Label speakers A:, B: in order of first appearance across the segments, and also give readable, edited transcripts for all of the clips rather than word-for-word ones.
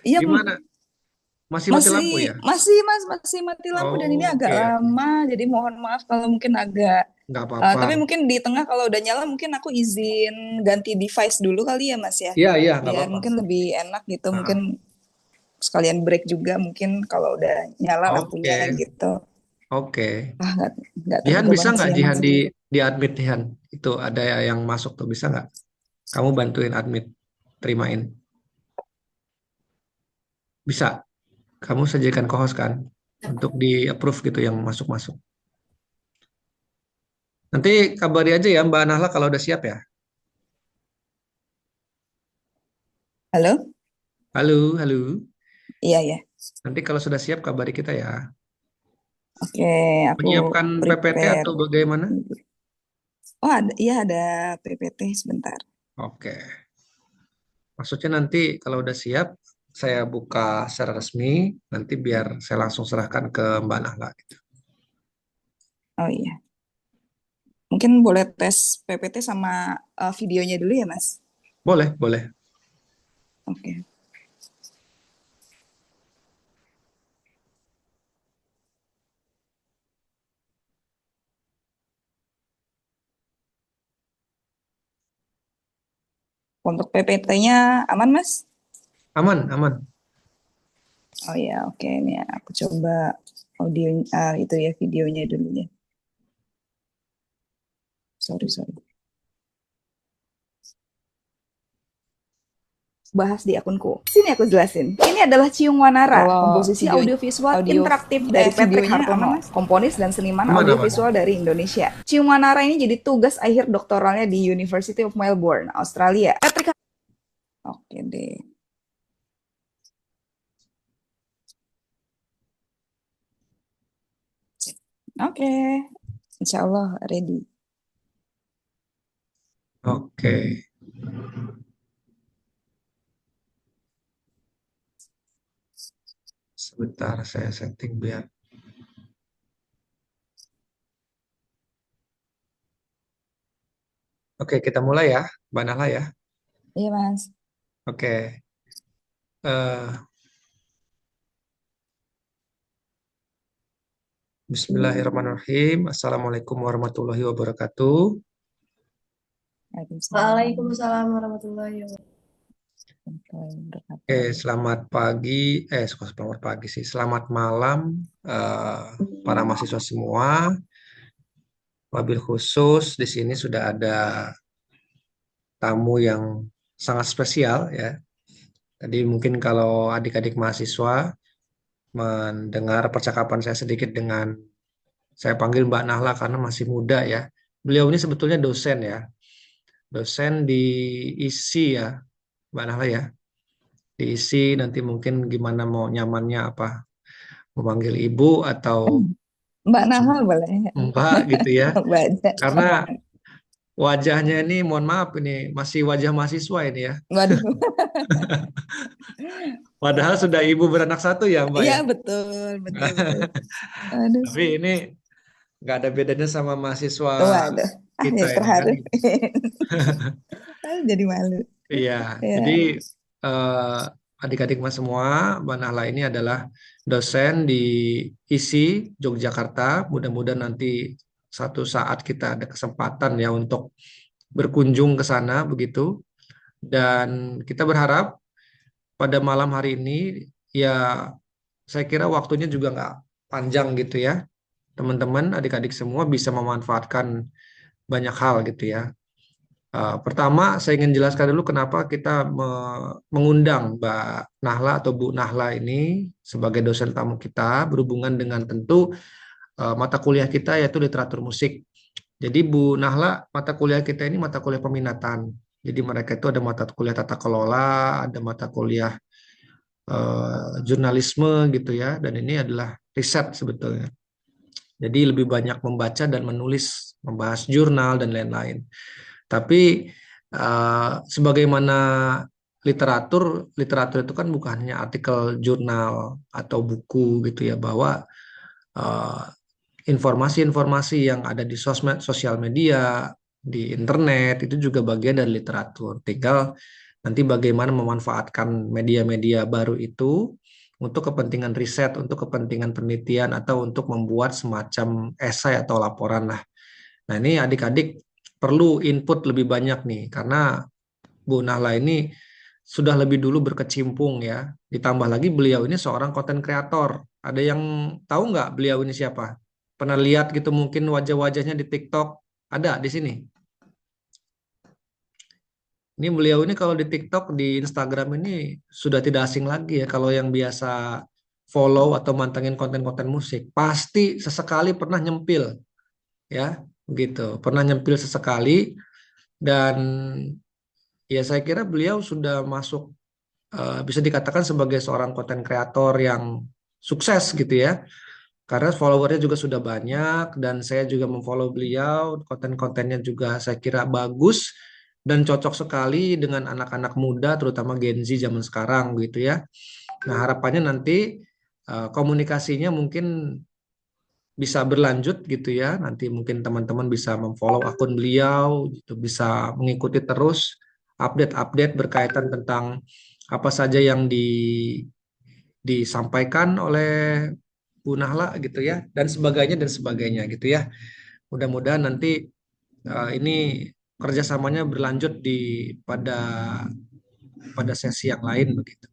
A: Iya,
B: Gimana? Masih mati
A: masih
B: lampu ya?
A: masih Mas, masih mati lampu dan ini
B: Oh,
A: agak
B: oke, oke.
A: lama. Jadi mohon maaf kalau mungkin agak
B: Nggak apa-apa.
A: tapi mungkin di tengah kalau udah nyala mungkin aku izin ganti device dulu kali ya Mas ya.
B: Iya, iya, nggak
A: Biar
B: apa-apa.
A: mungkin lebih enak gitu. Mungkin
B: Ah,
A: sekalian break juga mungkin kalau udah nyala lampunya
B: oke,
A: gitu.
B: oke.
A: Ah, nggak
B: Jihan
A: terduga
B: bisa
A: banget sih
B: nggak
A: emang
B: Jihan
A: sih.
B: di admit Jihan? Itu ada yang masuk tuh bisa nggak? Kamu bantuin admit, terimain. Bisa. Kamu sajikan co-host kan untuk di approve gitu yang masuk-masuk. Nanti kabari aja ya Mbak Nahla kalau udah siap ya.
A: Halo?
B: Halo, halo.
A: Iya ya.
B: Nanti kalau sudah siap kabari kita ya.
A: Oke, aku
B: Menyiapkan PPT
A: prepare.
B: atau bagaimana?
A: Oh, ada, iya ada PPT sebentar.
B: Oke. Maksudnya nanti kalau udah siap, saya buka secara resmi, nanti biar saya langsung serahkan ke Mbak Nahla gitu.
A: Oh iya. Mungkin boleh tes PPT sama videonya dulu ya, Mas?
B: Boleh, boleh.
A: Oke. Untuk PPT-nya aman, Mas?
B: Aman, aman.
A: Oh ya, oke. Ini aku coba audio itu ya videonya dulu ya. Sorry, sorry. Bahas di akunku. Sini aku jelasin. Ini adalah Ciung Wanara, kalau komposisi audiovisual interaktif dari Patrick
B: Videonya
A: Hartono, komponis dan seniman
B: aman, aman.
A: audiovisual dari Indonesia. Ciung Wanara ini jadi tugas akhir doktoralnya di University of Melbourne, Australia. Patrick Oke deh. Oke. Insya Allah ready.
B: Oke, sebentar saya setting biar. Oke, kita mulai ya, Mbak Nahla ya.
A: Iya, Mas.
B: Oke. eh Bismillahirrahmanirrahim. Assalamualaikum warahmatullahi wabarakatuh.
A: Waalaikumsalam
C: Waalaikumsalam warahmatullahi wabarakatuh.
A: warahmatullahi
B: Oke,
A: wabarakatuh.
B: selamat pagi. Selamat pagi sih. Selamat malam, eh, para mahasiswa semua. Wabil khusus di sini sudah ada tamu yang sangat spesial ya. Tadi mungkin kalau adik-adik mahasiswa mendengar percakapan saya sedikit dengan saya panggil Mbak Nahla karena masih muda ya. Beliau ini sebetulnya dosen ya. Dosen di ISI ya, Mbak Nahla ya. Di ISI nanti mungkin gimana mau nyamannya apa memanggil ibu atau
A: Mbak Nahal boleh.
B: Mbak gitu ya.
A: Baca.
B: Karena wajahnya ini mohon maaf ini masih wajah mahasiswa ini ya.
A: Waduh.
B: Padahal sudah ibu beranak satu ya Mbak
A: Iya,
B: ya.
A: betul, betul, betul. Aduh.
B: Tapi ini nggak ada bedanya sama mahasiswa
A: Waduh. Ah,
B: kita
A: jadi
B: ini kan.
A: terharu. Aduh, jadi malu.
B: Iya,
A: Ya.
B: jadi adik-adik mas semua, Mbak Nahla ini adalah dosen di ISI Yogyakarta. Mudah-mudahan nanti satu saat kita ada kesempatan ya untuk berkunjung ke sana begitu. Dan kita berharap pada malam hari ini ya saya kira waktunya juga nggak panjang gitu ya. Teman-teman, adik-adik semua bisa memanfaatkan banyak hal gitu ya. Pertama, saya ingin jelaskan dulu kenapa kita mengundang Mbak Nahla atau Bu Nahla ini sebagai dosen tamu kita berhubungan dengan tentu mata kuliah kita yaitu literatur musik. Jadi Bu Nahla, mata kuliah kita ini mata kuliah peminatan. Jadi mereka itu ada mata kuliah tata kelola, ada mata kuliah jurnalisme gitu ya, dan ini adalah riset sebetulnya. Jadi lebih banyak membaca dan menulis, membahas jurnal dan lain-lain. Tapi sebagaimana literatur itu kan bukan hanya artikel jurnal atau buku gitu ya, bahwa eh, informasi-informasi yang ada di sosmed, sosial media, di internet itu juga bagian dari literatur. Tinggal Nanti bagaimana memanfaatkan media-media baru itu untuk kepentingan riset, untuk kepentingan penelitian, atau untuk membuat semacam esai atau laporan lah. Nah, ini adik-adik perlu input lebih banyak nih, karena Bu Nahla ini sudah lebih dulu berkecimpung ya. Ditambah lagi beliau ini seorang konten kreator. Ada yang tahu nggak beliau ini siapa? Pernah lihat gitu mungkin wajah-wajahnya di TikTok? Ada di sini. Ini beliau ini kalau di TikTok, di Instagram ini sudah tidak asing lagi ya. Kalau yang biasa follow atau mantengin konten-konten musik, pasti sesekali pernah nyempil ya, gitu. Pernah nyempil sesekali dan ya saya kira beliau sudah masuk bisa dikatakan sebagai seorang konten kreator yang sukses gitu ya. Karena followernya juga sudah banyak dan saya juga memfollow beliau, konten-kontennya juga saya kira bagus dan cocok sekali dengan anak-anak muda, terutama Gen Z zaman sekarang gitu ya. Nah, harapannya nanti komunikasinya mungkin bisa berlanjut gitu ya. Nanti mungkin teman-teman bisa memfollow akun beliau, gitu, bisa mengikuti terus update-update berkaitan tentang apa saja yang disampaikan oleh Bu Nahla gitu ya, dan sebagainya gitu ya. Mudah-mudahan nanti ini kerjasamanya berlanjut pada sesi yang lain begitu.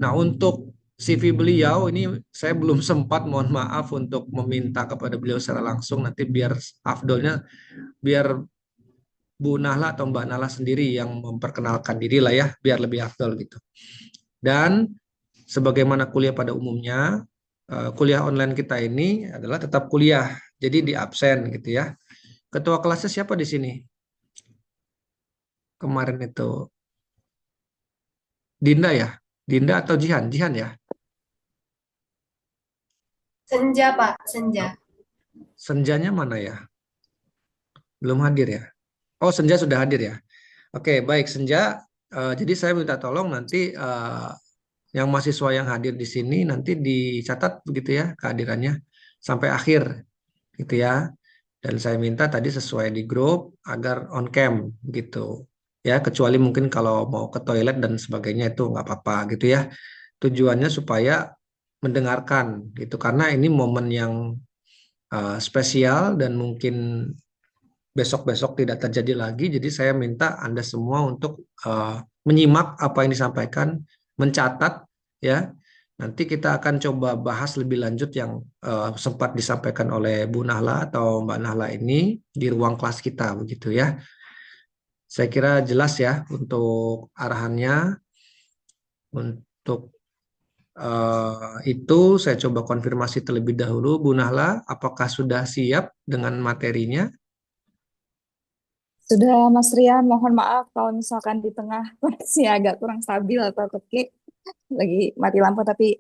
B: Nah, untuk CV beliau ini saya belum sempat, mohon maaf untuk meminta kepada beliau secara langsung, nanti biar afdolnya biar Bu Nahla atau Mbak Nahla sendiri yang memperkenalkan diri lah ya, biar lebih afdol gitu. Dan sebagaimana kuliah pada umumnya, kuliah online kita ini adalah tetap kuliah, jadi di absen gitu ya. Ketua kelasnya siapa di sini? Kemarin itu Dinda ya? Dinda atau Jihan? Jihan ya?
C: Senja, Pak. Senja.
B: Senjanya mana ya? Belum hadir ya? Oh, Senja sudah hadir ya? Oke, baik Senja. Jadi saya minta tolong nanti yang mahasiswa yang hadir di sini nanti dicatat begitu ya kehadirannya sampai akhir gitu ya. Dan saya minta tadi sesuai di grup agar on cam gitu ya. Kecuali mungkin kalau mau ke toilet dan sebagainya itu nggak apa-apa gitu ya. Tujuannya supaya mendengarkan gitu karena ini momen yang spesial dan mungkin besok-besok tidak terjadi lagi. Jadi saya minta Anda semua untuk menyimak apa yang disampaikan, mencatat ya. Nanti kita akan coba bahas lebih lanjut yang sempat disampaikan oleh Bu Nahla atau Mbak Nahla ini di ruang kelas kita begitu ya. Saya kira jelas ya untuk arahannya. Untuk itu saya coba konfirmasi terlebih dahulu Bu Nahla, apakah sudah siap dengan materinya?
A: Sudah Mas Rian, mohon maaf kalau misalkan di tengah masih agak kurang stabil atau kekik, lagi mati lampu, tapi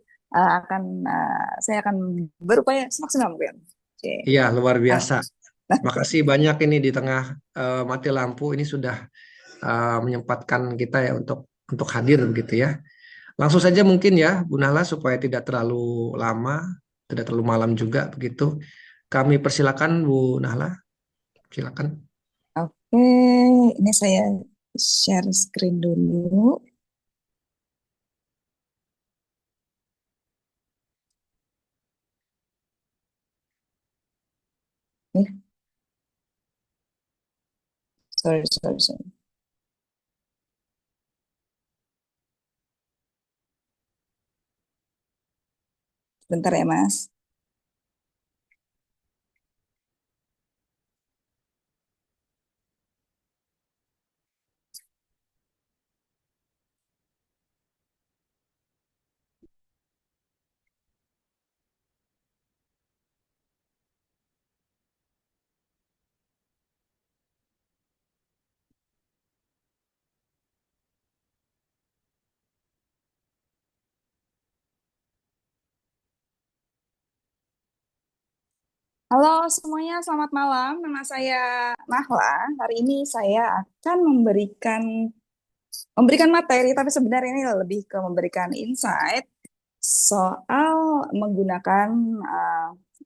A: saya akan berupaya semaksimal mungkin. Oke.
B: Iya, luar
A: Ah,
B: biasa. Makasih banyak ini di tengah mati lampu ini sudah menyempatkan kita ya untuk hadir begitu ya. Langsung saja mungkin ya Bu Nahla supaya tidak terlalu lama, tidak terlalu malam juga begitu. Kami persilakan Bu Nahla, silakan.
A: Oke, ini saya share screen dulu. Ya, sorry. Bentar ya, Mas. Halo semuanya, selamat malam. Nama saya Nahla. Hari ini saya akan memberikan materi, tapi sebenarnya ini lebih ke memberikan insight soal menggunakan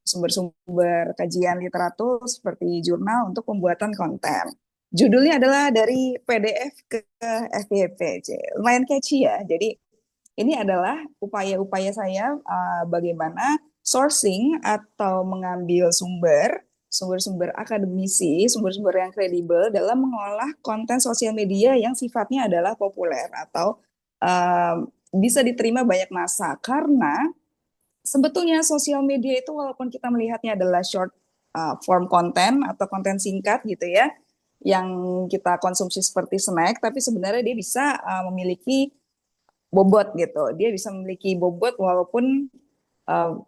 A: sumber-sumber kajian literatur seperti jurnal untuk pembuatan konten. Judulnya adalah dari PDF ke FYP. Lumayan catchy ya. Jadi ini adalah upaya-upaya saya bagaimana sourcing atau mengambil sumber-sumber akademisi, sumber-sumber yang kredibel dalam mengolah konten sosial media yang sifatnya adalah populer atau bisa diterima banyak massa. Karena sebetulnya sosial media itu walaupun kita melihatnya adalah short form konten atau konten singkat gitu ya, yang kita konsumsi seperti snack, tapi sebenarnya dia bisa memiliki bobot gitu. Dia bisa memiliki bobot walaupun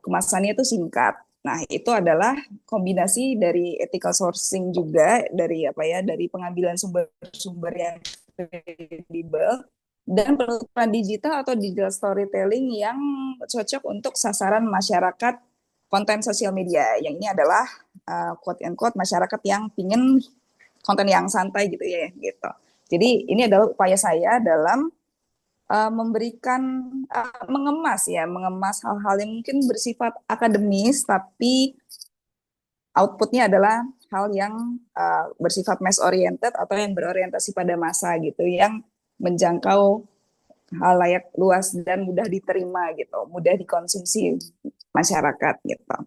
A: kemasannya itu singkat. Nah, itu adalah kombinasi dari ethical sourcing juga dari apa ya, dari pengambilan sumber-sumber yang kredibel dan penutupan digital atau digital storytelling yang cocok untuk sasaran masyarakat konten sosial media. Yang ini adalah quote and quote masyarakat yang pingin konten yang santai gitu ya gitu. Jadi ini adalah upaya saya dalam memberikan mengemas hal-hal yang mungkin bersifat akademis tapi outputnya adalah hal yang bersifat mass oriented atau yang berorientasi pada massa gitu yang menjangkau halayak luas dan mudah diterima gitu, mudah dikonsumsi masyarakat gitu.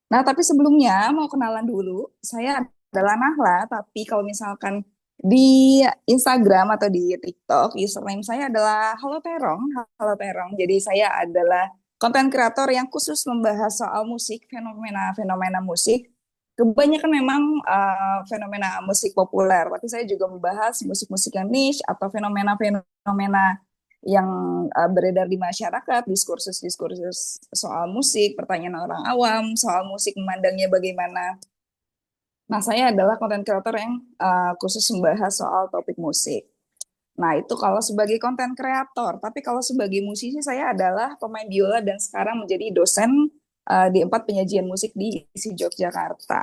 A: Nah, tapi sebelumnya mau kenalan dulu. Saya adalah Nahla, tapi kalau misalkan di Instagram atau di TikTok, username saya adalah Halo Terong, Halo Terong. Jadi saya adalah konten kreator yang khusus membahas soal musik, fenomena-fenomena musik. Kebanyakan memang fenomena musik populer, tapi saya juga membahas musik-musik yang niche atau fenomena-fenomena yang beredar di masyarakat, diskursus-diskursus soal musik, pertanyaan orang awam, soal musik memandangnya bagaimana. Nah, saya adalah konten kreator yang khusus membahas soal topik musik. Nah, itu kalau sebagai konten kreator. Tapi kalau sebagai musisi, saya adalah pemain biola dan sekarang menjadi dosen di 4 penyajian musik di ISI Yogyakarta.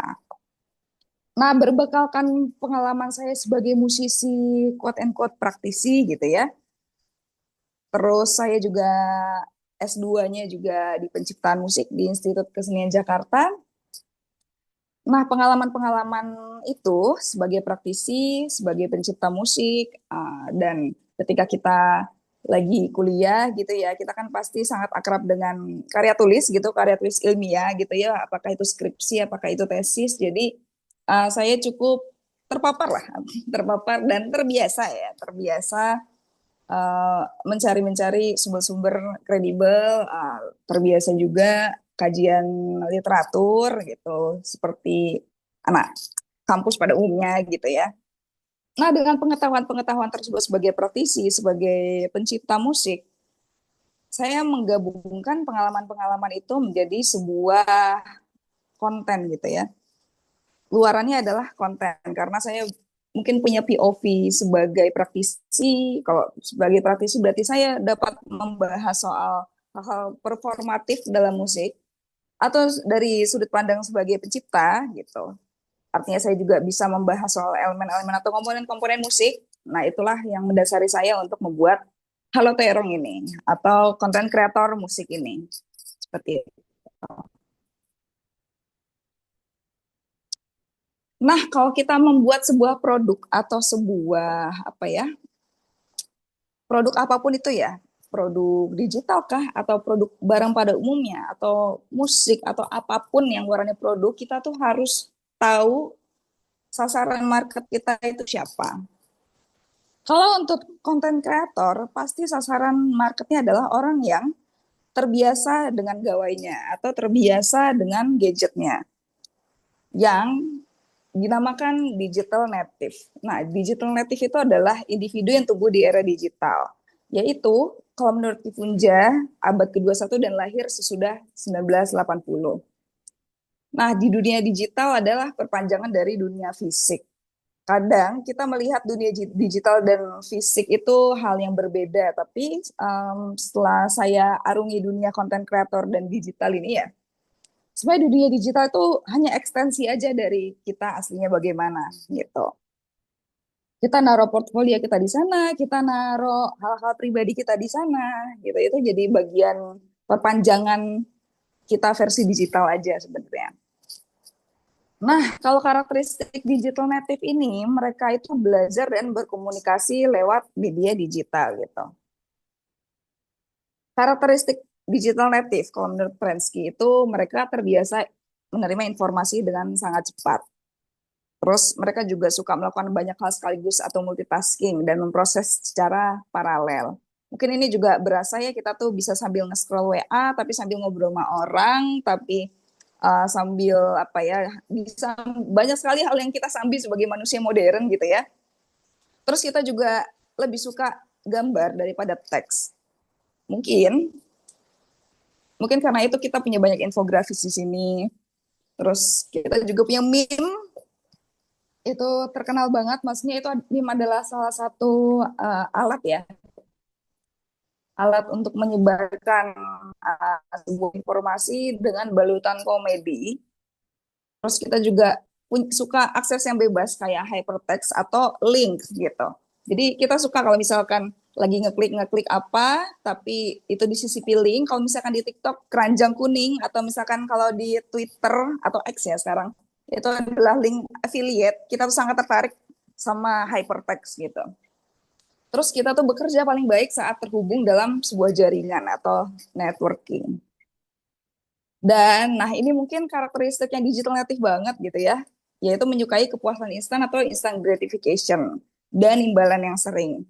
A: Nah, berbekalkan pengalaman saya sebagai musisi quote and quote praktisi gitu ya. Terus saya juga S2-nya juga di penciptaan musik di Institut Kesenian Jakarta. Nah, pengalaman-pengalaman itu sebagai praktisi, sebagai pencipta musik, dan ketika kita lagi kuliah gitu ya, kita kan pasti sangat akrab dengan karya tulis gitu, karya tulis ilmiah gitu ya, apakah itu skripsi, apakah itu tesis. Jadi saya cukup terpapar lah, terpapar dan terbiasa ya, terbiasa mencari-mencari sumber-sumber kredibel, terbiasa juga kajian literatur gitu, seperti anak kampus pada umumnya gitu ya. Nah, dengan pengetahuan-pengetahuan tersebut sebagai praktisi, sebagai pencipta musik, saya menggabungkan pengalaman-pengalaman itu menjadi sebuah konten gitu ya. Luarannya adalah konten karena saya mungkin punya POV sebagai praktisi. Kalau sebagai praktisi berarti saya dapat membahas soal hal-hal performatif dalam musik atau dari sudut pandang sebagai pencipta gitu. Artinya saya juga bisa membahas soal elemen-elemen atau komponen-komponen musik. Nah, itulah yang mendasari saya untuk membuat Halo Terong ini atau konten kreator musik ini. Seperti itu. Nah, kalau kita membuat sebuah produk atau sebuah apa ya, produk apapun itu ya, produk digital kah atau produk barang pada umumnya atau musik atau apapun yang warnanya produk, kita tuh harus tahu sasaran market kita itu siapa. Kalau untuk konten kreator, pasti sasaran marketnya adalah orang yang terbiasa dengan gawainya atau terbiasa dengan gadgetnya yang dinamakan digital native. Nah, digital native itu adalah individu yang tumbuh di era digital, yaitu kalau menurut Kifunja, abad ke-21 dan lahir sesudah 1980. Nah, di dunia digital adalah perpanjangan dari dunia fisik. Kadang kita melihat dunia digital dan fisik itu hal yang berbeda, tapi setelah saya arungi dunia konten kreator dan digital ini ya, sebenarnya dunia digital itu hanya ekstensi aja dari kita aslinya bagaimana gitu. Kita naruh portfolio kita di sana, kita naruh hal-hal pribadi kita di sana, gitu. Itu jadi bagian perpanjangan kita versi digital aja sebenarnya. Nah, kalau karakteristik digital native ini, mereka itu belajar dan berkomunikasi lewat media digital gitu. Karakteristik digital native, kalau menurut Prensky itu mereka terbiasa menerima informasi dengan sangat cepat. Terus mereka juga suka melakukan banyak hal sekaligus atau multitasking dan memproses secara paralel. Mungkin ini juga berasa ya kita tuh bisa sambil nge-scroll WA, tapi sambil ngobrol sama orang, tapi sambil apa ya, bisa banyak sekali hal yang kita sambil sebagai manusia modern gitu ya. Terus kita juga lebih suka gambar daripada teks. Mungkin mungkin karena itu kita punya banyak infografis di sini. Terus kita juga punya meme itu terkenal banget. Maksudnya itu meme adalah salah satu alat ya, alat untuk menyebarkan sebuah informasi dengan balutan komedi. Terus kita juga suka akses yang bebas kayak hypertext atau link gitu. Jadi kita suka kalau misalkan lagi ngeklik apa, tapi itu disisipi link. Kalau misalkan di TikTok keranjang kuning, atau misalkan kalau di Twitter atau X ya sekarang, itu adalah link affiliate. Kita tuh sangat tertarik sama hypertext gitu. Terus kita tuh bekerja paling baik saat terhubung dalam sebuah jaringan atau networking. Dan nah ini mungkin karakteristik yang digital native banget gitu ya, yaitu menyukai kepuasan instan atau instant gratification dan imbalan yang sering.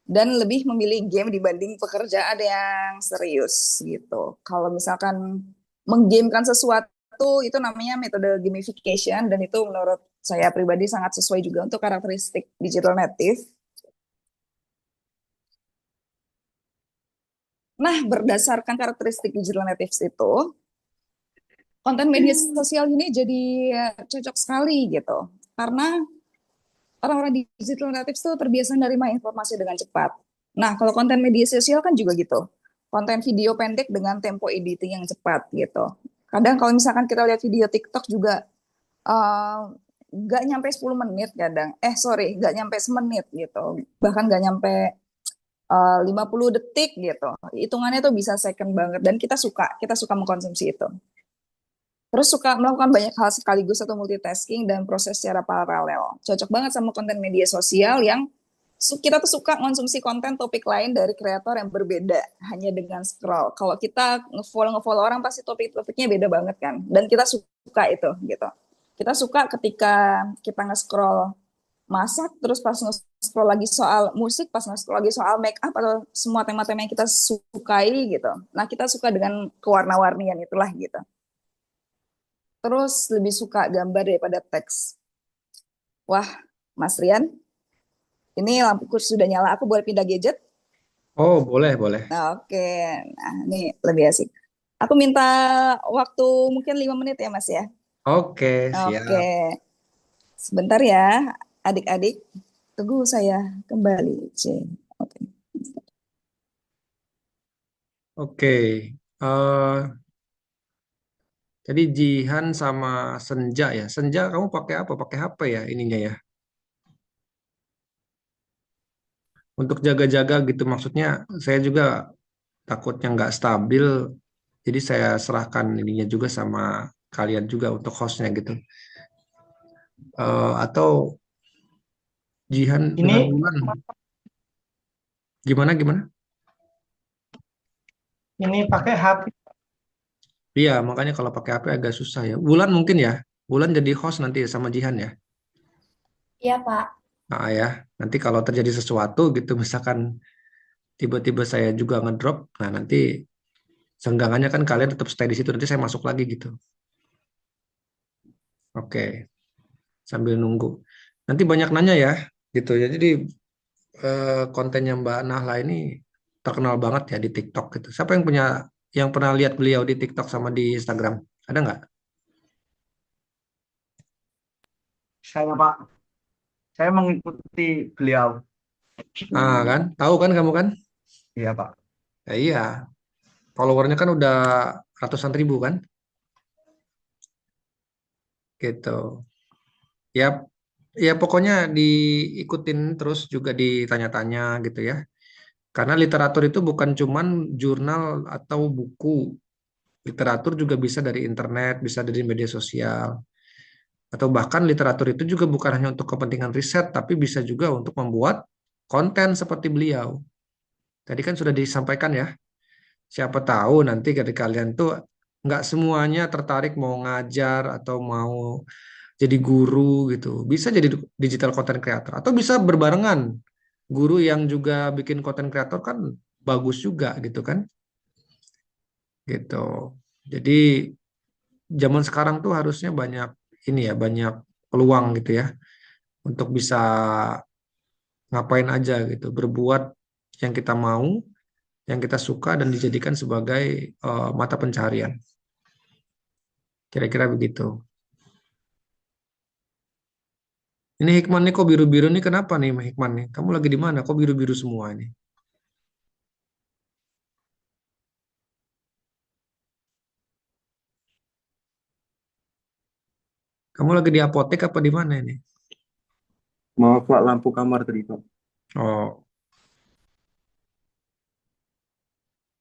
A: Dan lebih memilih game dibanding pekerjaan yang serius gitu. Kalau misalkan menggamekan sesuatu itu namanya metode gamification, dan itu menurut saya pribadi sangat sesuai juga untuk karakteristik digital native. Nah, berdasarkan karakteristik digital natives itu, konten media sosial ini jadi cocok sekali gitu. Karena orang-orang digital natives tuh terbiasa menerima informasi dengan cepat. Nah, kalau konten media sosial kan juga gitu. Konten video pendek dengan tempo editing yang cepat gitu. Kadang kalau misalkan kita lihat video TikTok juga eh, nggak nyampe 10 menit kadang. Sorry, nggak nyampe semenit gitu. Bahkan nggak nyampe 50 detik gitu. Hitungannya tuh bisa second banget, dan kita suka mengkonsumsi itu. Terus suka melakukan banyak hal sekaligus atau multitasking dan proses secara paralel. Cocok banget sama konten media sosial yang kita tuh suka konsumsi konten topik lain dari kreator yang berbeda hanya dengan scroll. Kalau kita ngefollow orang pasti topik-topiknya beda banget kan. Dan kita suka itu gitu. Kita suka ketika kita nge-scroll masak, terus pas nge-scroll lagi soal musik, pas nge-scroll lagi soal make up, atau semua tema-tema yang kita sukai gitu. Nah, kita suka dengan kewarna-warnian itulah gitu. Terus lebih suka gambar daripada teks. Wah, Mas Rian, ini lampuku sudah nyala. Aku boleh pindah gadget?
B: Oh, boleh, boleh.
A: Nah, oke. Nah, ini lebih asik. Aku minta waktu mungkin 5 menit ya, Mas ya.
B: Oke,
A: Oke.
B: siap.
A: Sebentar ya, adik-adik. Tunggu saya kembali. Oke.
B: Oke. eh Tadi Jihan sama Senja ya. Senja kamu pakai apa? Pakai HP ya ininya ya. Untuk jaga-jaga gitu maksudnya saya juga takutnya nggak stabil. Jadi saya serahkan ininya juga sama kalian juga untuk hostnya gitu. Atau Jihan dengan
D: Ini
B: Wulan. Gimana gimana?
D: ini pakai HP.
B: Iya, makanya kalau pakai HP agak susah ya. Wulan mungkin ya. Wulan jadi host nanti sama Jihan ya.
C: Iya, Pak.
B: Nah ya, nanti kalau terjadi sesuatu gitu misalkan tiba-tiba saya juga ngedrop, nah nanti senggangannya kan kalian tetap stay di situ, nanti saya masuk lagi gitu. Oke, sambil nunggu. Nanti banyak nanya ya, gitu ya. Jadi kontennya Mbak Nahla ini terkenal banget ya di TikTok gitu. Siapa yang pernah lihat beliau di TikTok sama di Instagram? Ada nggak?
D: Saya Pak, saya mengikuti beliau.
B: Ah kan, tahu kan kamu kan?
D: Iya Pak.
B: Ya, iya, followernya kan udah ratusan ribu kan? Gitu. Ya, ya pokoknya diikutin terus juga ditanya-tanya gitu ya. Karena literatur itu bukan cuman jurnal atau buku. Literatur juga bisa dari internet, bisa dari media sosial. Atau bahkan literatur itu juga bukan hanya untuk kepentingan riset, tapi bisa juga untuk membuat konten seperti beliau. Tadi kan sudah disampaikan ya, siapa tahu nanti ketika kalian tuh nggak semuanya tertarik mau ngajar atau mau jadi guru gitu. Bisa jadi digital content creator atau bisa berbarengan. Guru yang juga bikin content creator kan bagus juga gitu kan. Gitu. Jadi zaman sekarang tuh harusnya banyak ini ya, banyak peluang gitu ya untuk bisa ngapain aja gitu, berbuat yang kita mau, yang kita suka dan dijadikan sebagai mata pencaharian. Kira-kira begitu. Ini Hikman nih kok biru-biru nih kenapa nih Hikman nih? Kamu lagi di mana? Kok biru-biru semua ini? Kamu lagi di apotek apa di mana ini?
E: Maaf Pak, lampu kamar tadi Pak.
B: Oh,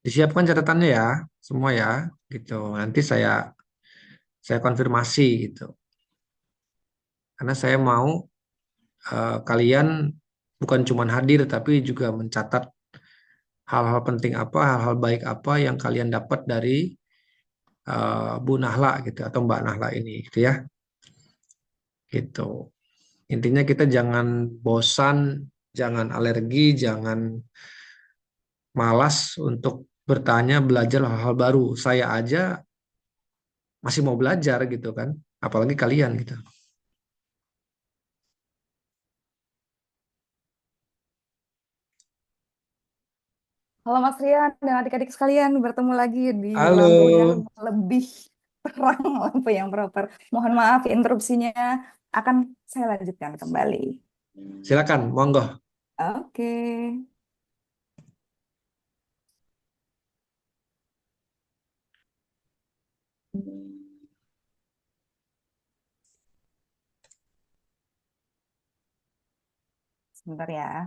B: disiapkan catatannya ya, semua ya, gitu. Nanti saya konfirmasi gitu. Karena saya mau kalian bukan cuma hadir tapi juga mencatat hal-hal penting apa, hal-hal baik apa yang kalian dapat dari Bu Nahla gitu atau Mbak Nahla ini gitu ya. Gitu. Intinya kita jangan bosan, jangan alergi, jangan malas untuk bertanya, belajar hal-hal baru. Saya aja masih mau belajar gitu kan, apalagi kalian gitu.
A: Halo Mas Rian dan adik-adik sekalian, bertemu lagi di
B: Halo,
A: lampu yang lebih terang, lampu yang proper. Mohon maaf interupsinya, akan saya lanjutkan kembali.
B: silakan, monggo.
A: Oke. Sebentar ya.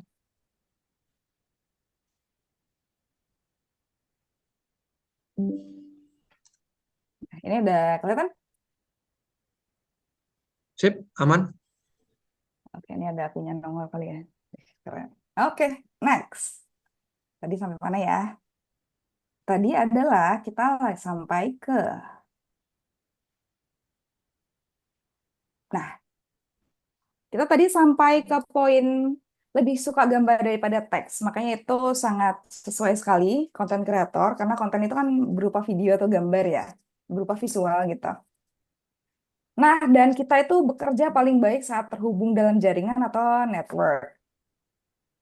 A: Nah, ini udah kelihatan?
B: Sip, aman.
A: Oke, ini ada apinya nongol kali ya. Keren. Oke, next. Tadi sampai mana ya? Tadi adalah kita sampai ke... Nah, kita tadi sampai ke poin lebih suka gambar daripada teks. Makanya itu sangat sesuai sekali konten kreator, karena konten itu kan berupa video atau gambar ya, berupa visual gitu. Nah, dan kita itu bekerja paling baik saat terhubung dalam jaringan atau network.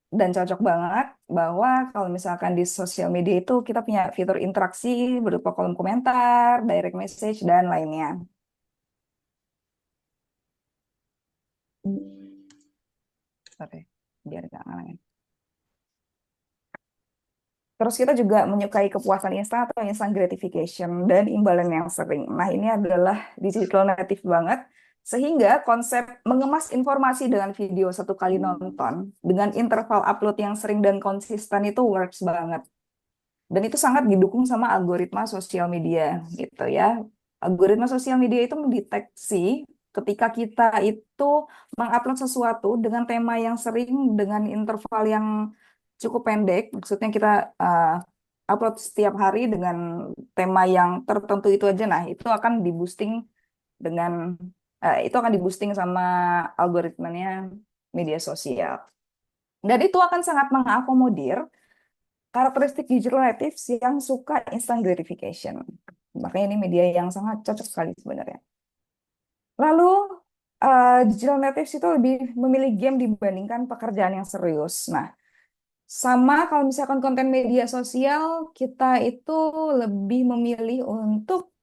A: Dan cocok banget bahwa kalau misalkan di sosial media itu kita punya fitur interaksi berupa kolom komentar, direct message, dan lainnya. Oke, biar nggak ngalangin. Terus kita juga menyukai kepuasan instan atau instant gratification dan imbalan yang sering. Nah, ini adalah digital native banget. Sehingga konsep mengemas informasi dengan video satu kali nonton dengan interval upload yang sering dan konsisten itu works banget. Dan itu sangat didukung sama algoritma sosial media gitu ya. Algoritma sosial media itu mendeteksi ketika kita itu mengupload sesuatu dengan tema yang sering dengan interval yang cukup pendek, maksudnya kita upload setiap hari dengan tema yang tertentu itu aja, nah itu akan di-boosting dengan itu akan di-boosting sama algoritmanya media sosial. Dan itu akan sangat mengakomodir karakteristik digital natives yang suka instant gratification. Makanya ini media yang sangat cocok sekali sebenarnya. Lalu digital natives itu lebih memilih game dibandingkan pekerjaan yang serius. Nah, sama kalau misalkan konten media sosial, kita itu lebih memilih untuk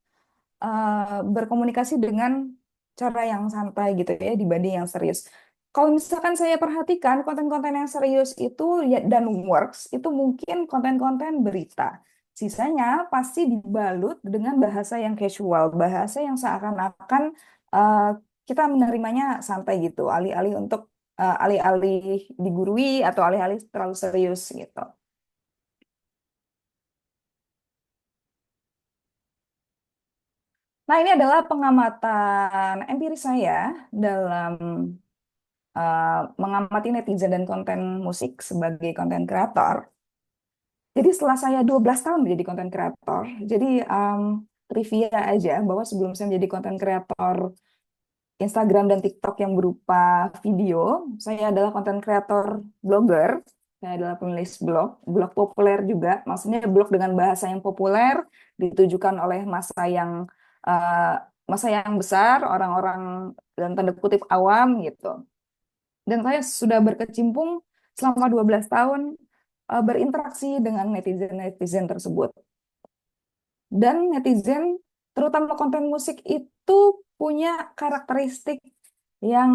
A: berkomunikasi dengan cara yang santai gitu ya dibanding yang serius. Kalau misalkan saya perhatikan konten-konten yang serius itu ya, dan works itu mungkin konten-konten berita. Sisanya pasti dibalut dengan bahasa yang casual, bahasa yang seakan-akan uh, kita menerimanya santai gitu, alih-alih untuk alih-alih digurui atau alih-alih terlalu serius gitu. Nah, ini adalah pengamatan empiris saya dalam mengamati netizen dan konten musik sebagai konten kreator. Jadi setelah saya 12 tahun menjadi konten kreator, jadi trivia aja bahwa sebelum saya menjadi konten kreator Instagram dan TikTok yang berupa video, saya adalah konten kreator blogger, saya adalah penulis blog populer juga, maksudnya blog dengan bahasa yang populer, ditujukan oleh eh, masa yang besar, orang-orang dalam tanda kutip awam gitu. Dan saya sudah berkecimpung selama 12 tahun berinteraksi dengan netizen-netizen tersebut. Dan netizen, terutama konten musik itu punya karakteristik yang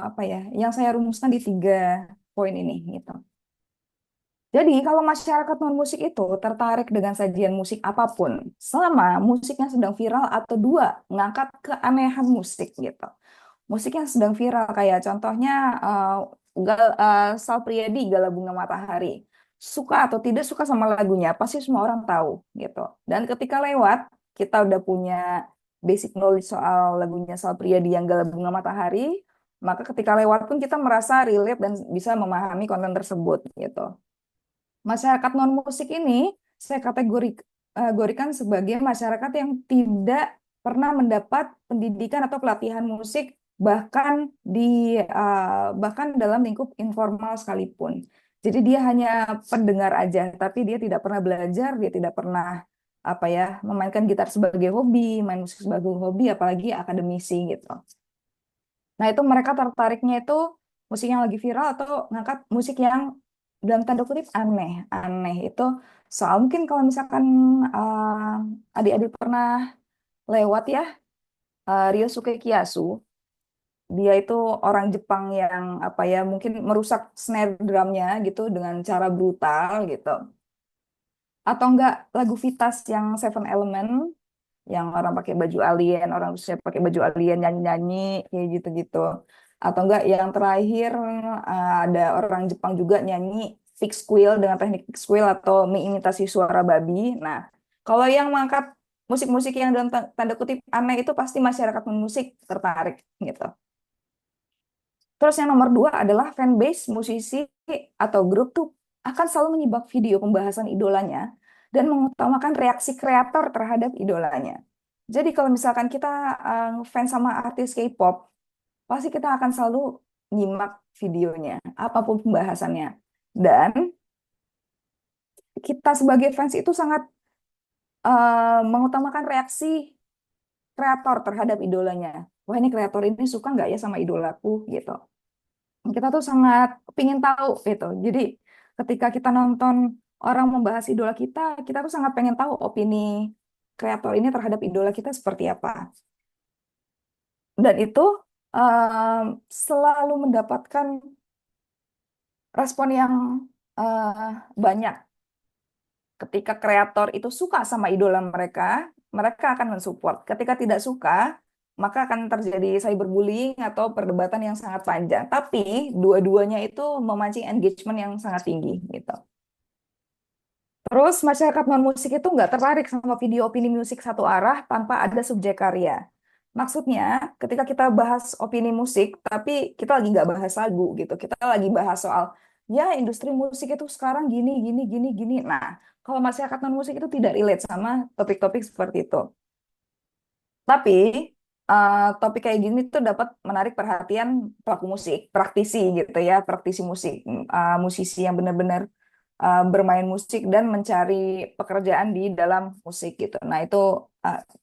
A: apa ya, yang saya rumuskan di 3 poin ini gitu. Jadi kalau masyarakat non musik itu tertarik dengan sajian musik apapun, selama musiknya sedang viral atau dua, ngangkat keanehan musik gitu. Musik yang sedang viral kayak contohnya Sal Priadi Gala Bunga Matahari. Suka atau tidak suka sama lagunya, pasti semua orang tahu gitu. Dan ketika lewat, kita udah punya basic knowledge soal lagunya Sal Priadi yang Gala Bunga Matahari, maka ketika lewat pun kita merasa relate dan bisa memahami konten tersebut gitu. Masyarakat non musik ini saya kategorikan sebagai masyarakat yang tidak pernah mendapat pendidikan atau pelatihan musik bahkan bahkan dalam lingkup informal sekalipun. Jadi dia hanya pendengar aja, tapi dia tidak pernah belajar, dia tidak pernah apa ya memainkan gitar sebagai hobi, main musik sebagai hobi, apalagi akademisi gitu. Nah, itu mereka tertariknya itu musik yang lagi viral atau ngangkat musik yang dalam tanda kutip aneh. Aneh itu soal mungkin kalau misalkan adik-adik pernah lewat ya, Ryosuke Kiyasu, dia itu orang Jepang yang apa ya mungkin merusak snare drumnya gitu dengan cara brutal gitu. Atau enggak lagu Vitas yang Seven Element yang orang pakai baju alien, orang Rusia pakai baju alien nyanyi-nyanyi kayak gitu-gitu. Atau enggak yang terakhir ada orang Jepang juga nyanyi fix squeal dengan teknik fix squeal atau mengimitasi suara babi. Nah, kalau yang mengangkat musik-musik yang dalam tanda kutip aneh itu pasti masyarakat musik tertarik gitu. Terus yang nomor 2 adalah fanbase musisi atau grup tuh akan selalu menyimak video pembahasan idolanya dan mengutamakan reaksi kreator terhadap idolanya. Jadi kalau misalkan kita fans sama artis K-pop, pasti kita akan selalu nyimak videonya, apapun pembahasannya. Dan kita sebagai fans itu sangat mengutamakan reaksi kreator terhadap idolanya. Wah ini kreator ini suka nggak ya sama idolaku gitu. Kita tuh sangat pingin tahu gitu. Jadi ketika kita nonton orang membahas idola kita, kita tuh sangat pengen tahu opini kreator ini terhadap idola kita seperti apa. Dan itu selalu mendapatkan respon yang banyak. Ketika kreator itu suka sama idola mereka, mereka akan mensupport. Ketika tidak suka, maka akan terjadi cyberbullying atau perdebatan yang sangat panjang. Tapi dua-duanya itu memancing engagement yang sangat tinggi gitu. Terus masyarakat non musik itu nggak tertarik sama video opini musik satu arah tanpa ada subjek karya. Maksudnya, ketika kita bahas opini musik, tapi kita lagi nggak bahas lagu gitu. Kita lagi bahas soal, ya industri musik itu sekarang gini, gini, gini, gini. Nah, kalau masyarakat non musik itu tidak relate sama topik-topik seperti itu. Tapi topik kayak gini tuh dapat menarik perhatian pelaku musik, praktisi gitu ya, praktisi musik, musisi yang benar-benar bermain musik dan mencari pekerjaan di dalam musik gitu. Nah, itu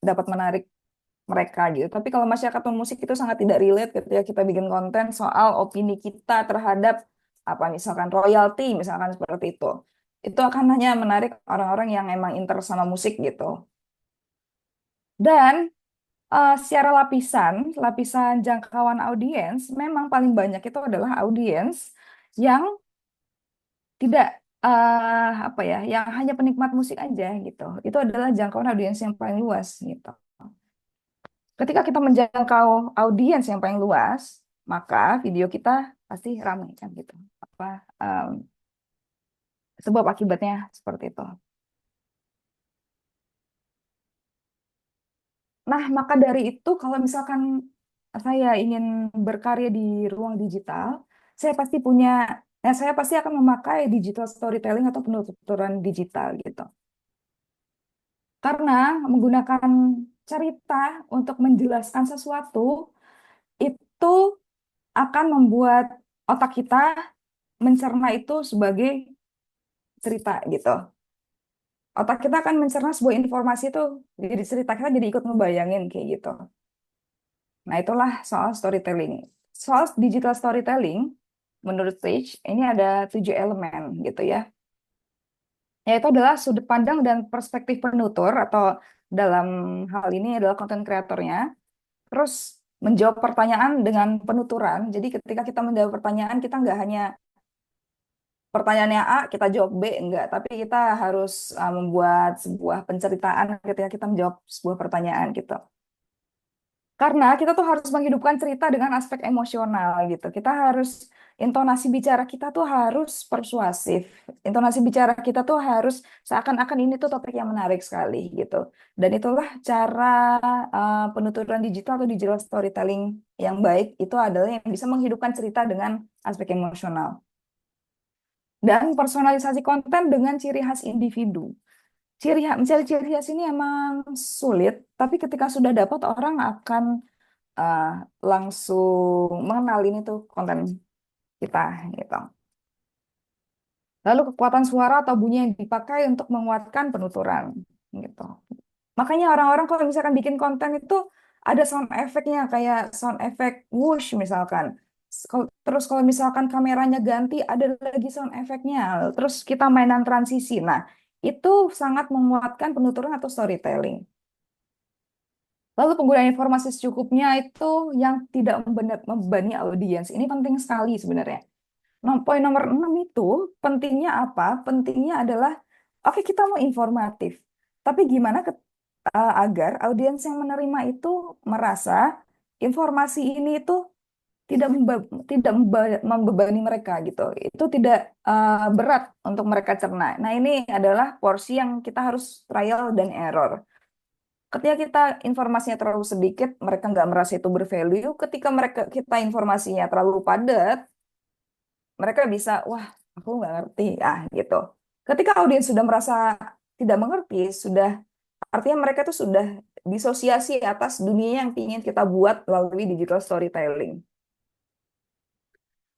A: dapat menarik mereka gitu. Tapi kalau masyarakat musik itu sangat tidak relate ketika kita bikin konten soal opini kita terhadap apa misalkan royalti misalkan seperti itu. Itu akan hanya menarik orang-orang yang emang interest sama musik gitu. Dan secara lapisan jangkauan audiens memang paling banyak itu adalah audiens yang tidak apa ya, yang hanya penikmat musik aja gitu. Itu adalah jangkauan audiens yang paling luas gitu. Ketika kita menjangkau audiens yang paling luas, maka video kita pasti ramai kan gitu. Apa sebab akibatnya seperti itu. Nah, maka dari itu kalau misalkan saya ingin berkarya di ruang digital, saya pasti akan memakai digital storytelling atau penuturan digital gitu. Karena menggunakan cerita untuk menjelaskan sesuatu itu akan membuat otak kita mencerna itu sebagai cerita gitu. Otak kita akan mencerna sebuah informasi itu jadi cerita, kita jadi ikut ngebayangin kayak gitu. Nah, itulah soal storytelling. Soal digital storytelling, menurut Sage, ini ada 7 elemen gitu ya. Yaitu adalah sudut pandang dan perspektif penutur atau dalam hal ini adalah konten kreatornya. Terus menjawab pertanyaan dengan penuturan. Jadi ketika kita menjawab pertanyaan, kita nggak hanya pertanyaannya A, kita jawab B, enggak. Tapi kita harus membuat sebuah penceritaan ketika kita menjawab sebuah pertanyaan gitu. Karena kita tuh harus menghidupkan cerita dengan aspek emosional gitu. Kita harus, intonasi bicara kita tuh harus persuasif. Intonasi bicara kita tuh harus seakan-akan ini tuh topik yang menarik sekali gitu. Dan itulah cara penuturan digital atau digital storytelling yang baik itu adalah yang bisa menghidupkan cerita dengan aspek emosional. Dan personalisasi konten dengan ciri khas individu. Mencari ciri khas ini emang sulit, tapi ketika sudah dapat orang akan uh, langsung mengenalin itu konten kita gitu. Lalu kekuatan suara atau bunyi yang dipakai untuk menguatkan penuturan gitu. Makanya orang-orang kalau misalkan bikin konten itu ada sound effect-nya kayak sound effect whoosh misalkan. Terus kalau misalkan kameranya ganti ada lagi sound effect-nya. Terus kita mainan transisi. Nah, itu sangat menguatkan penuturan atau storytelling. Lalu penggunaan informasi secukupnya itu yang tidak membebani audiens. Ini penting sekali sebenarnya. Nah, poin nomor 6 itu pentingnya apa? Pentingnya adalah, oke kita mau informatif. Tapi gimana agar audiens yang menerima itu merasa informasi ini itu tidak membebani mereka gitu. Itu tidak berat untuk mereka cerna. Nah, ini adalah porsi yang kita harus trial dan error. Ketika kita informasinya terlalu sedikit, mereka nggak merasa itu bervalue. Ketika kita informasinya terlalu padat, mereka bisa, wah, aku nggak ngerti, gitu. Ketika audiens sudah merasa tidak mengerti, artinya mereka tuh sudah disosiasi atas dunia yang ingin kita buat melalui digital storytelling.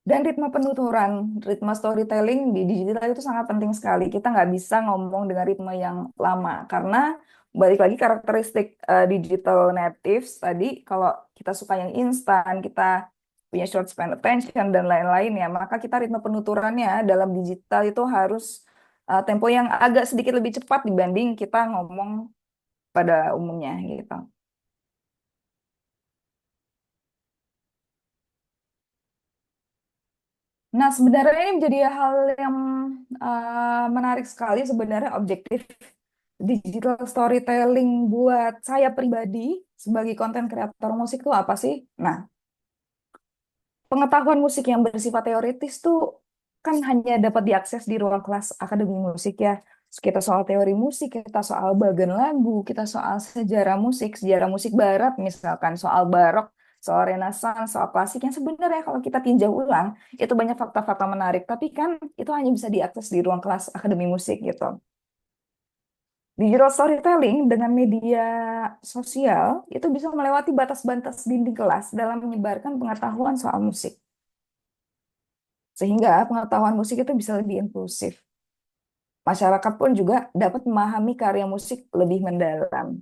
A: Dan ritme penuturan, ritme storytelling di digital itu sangat penting sekali. Kita nggak bisa ngomong dengan ritme yang lama, karena balik lagi karakteristik digital natives tadi, kalau kita suka yang instan, kita punya short span attention dan lain-lain ya, maka kita ritme penuturannya dalam digital itu harus tempo yang agak sedikit lebih cepat dibanding kita ngomong pada umumnya gitu. Nah, sebenarnya ini menjadi hal yang menarik sekali sebenarnya objektif digital storytelling buat saya pribadi sebagai konten kreator musik itu apa sih? Nah, pengetahuan musik yang bersifat teoritis tuh kan hanya dapat diakses di ruang kelas akademi musik ya. Kita soal teori musik, kita soal bagan lagu, kita soal sejarah musik barat misalkan, soal barok, soal renaissance, soal klasik yang sebenarnya kalau kita tinjau ulang itu banyak fakta-fakta menarik, tapi kan itu hanya bisa diakses di ruang kelas akademi musik gitu. Digital storytelling dengan media sosial itu bisa melewati batas-batas dinding kelas dalam menyebarkan pengetahuan soal musik. Sehingga pengetahuan musik itu bisa lebih inklusif. Masyarakat pun juga dapat memahami karya musik lebih mendalam.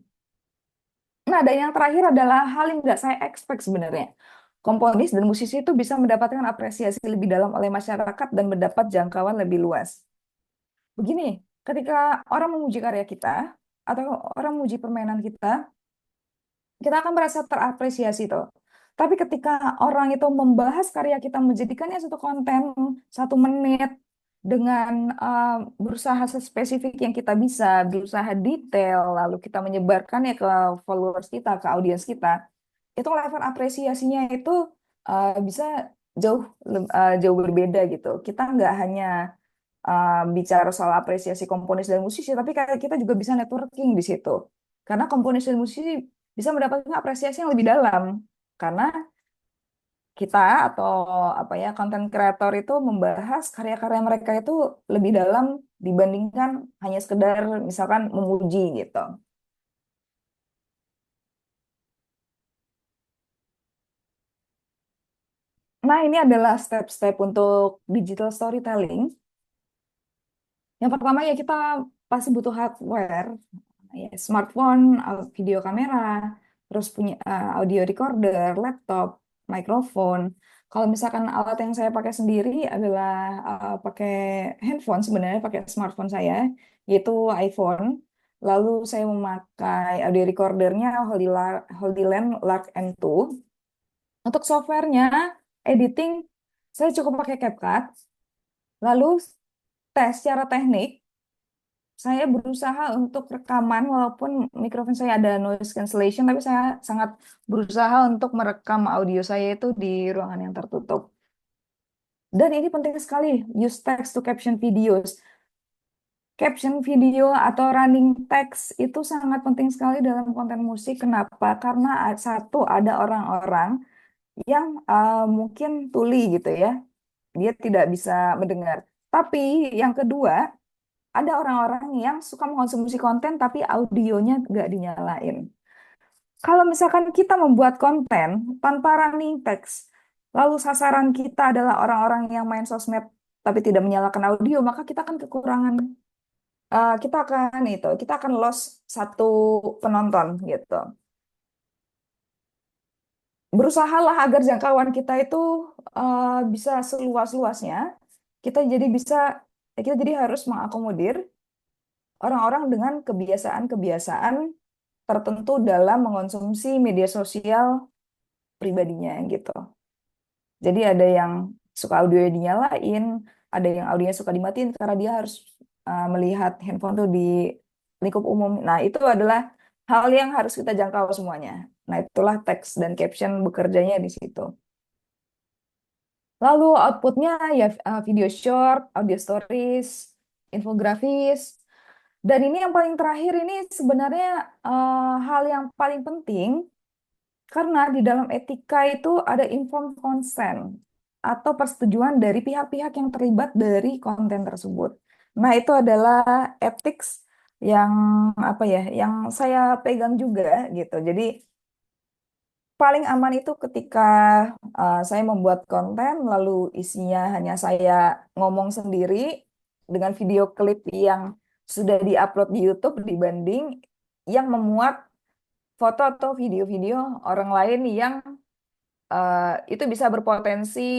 A: Nah, dan yang terakhir adalah hal yang tidak saya expect sebenarnya. Komponis dan musisi itu bisa mendapatkan apresiasi lebih dalam oleh masyarakat dan mendapat jangkauan lebih luas. Begini, ketika orang memuji karya kita, atau orang memuji permainan kita akan merasa terapresiasi tuh. Tapi ketika orang itu membahas karya kita, menjadikannya satu konten 1 menit dengan berusaha spesifik yang kita bisa, berusaha detail, lalu kita menyebarkannya ke followers kita, ke audiens kita, itu level apresiasinya itu bisa jauh jauh berbeda gitu. Kita nggak hanya bicara soal apresiasi komponis dan musisi, tapi kita juga bisa networking di situ. Karena komponis dan musisi bisa mendapatkan apresiasi yang lebih dalam karena kita atau apa ya konten kreator itu membahas karya-karya mereka itu lebih dalam dibandingkan hanya sekedar misalkan memuji gitu. Nah, ini adalah step-step untuk digital storytelling. Yang pertama ya kita pasti butuh hardware, ya, smartphone, video kamera, terus punya audio recorder, laptop, mikrofon. Kalau misalkan alat yang saya pakai sendiri adalah pakai handphone, sebenarnya pakai smartphone saya, yaitu iPhone. Lalu saya memakai audio recordernya HollyLand Lark M2. Untuk softwarenya, editing, saya cukup pakai CapCut. Lalu secara teknik, saya berusaha untuk rekaman walaupun mikrofon saya ada noise cancellation, tapi saya sangat berusaha untuk merekam audio saya itu di ruangan yang tertutup. Dan ini penting sekali, use text to caption videos. Caption video atau running text itu sangat penting sekali dalam konten musik. Kenapa? Karena satu, ada orang-orang yang mungkin tuli gitu ya, dia tidak bisa mendengar. Tapi yang kedua, ada orang-orang yang suka mengkonsumsi konten tapi audionya nggak dinyalain. Kalau misalkan kita membuat konten tanpa running text, lalu sasaran kita adalah orang-orang yang main sosmed tapi tidak menyalakan audio, maka kita akan kekurangan, kita akan lost satu penonton gitu. Berusahalah agar jangkauan kita itu bisa seluas-luasnya. Kita jadi harus mengakomodir orang-orang dengan kebiasaan-kebiasaan tertentu dalam mengonsumsi media sosial pribadinya gitu. Jadi ada yang suka audionya dinyalain, ada yang audionya suka dimatiin karena dia harus melihat handphone tuh di lingkup umum. Nah, itu adalah hal yang harus kita jangkau semuanya. Nah, itulah teks dan caption bekerjanya di situ. Lalu outputnya ya video short, audio stories, infografis. Dan ini yang paling terakhir ini sebenarnya hal yang paling penting karena di dalam etika itu ada informed consent atau persetujuan dari pihak-pihak yang terlibat dari konten tersebut. Nah, itu adalah ethics yang apa ya, yang saya pegang juga gitu. Jadi paling aman itu ketika saya membuat konten lalu isinya hanya saya ngomong sendiri dengan video klip yang sudah diupload di YouTube dibanding yang memuat foto atau video-video orang lain yang itu bisa berpotensi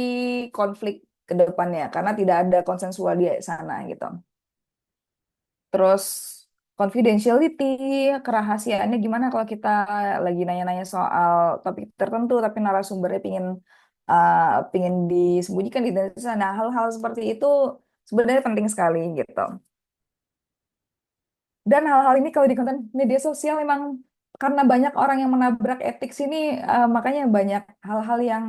A: konflik ke depannya karena tidak ada konsensual di sana gitu. Terus confidentiality, kerahasiaannya gimana kalau kita lagi nanya-nanya soal topik tertentu tapi narasumbernya pingin disembunyikan di sana. Nah, hal-hal seperti itu sebenarnya penting sekali gitu. Dan hal-hal ini kalau di konten media sosial memang karena banyak orang yang menabrak etik sini, makanya banyak hal-hal yang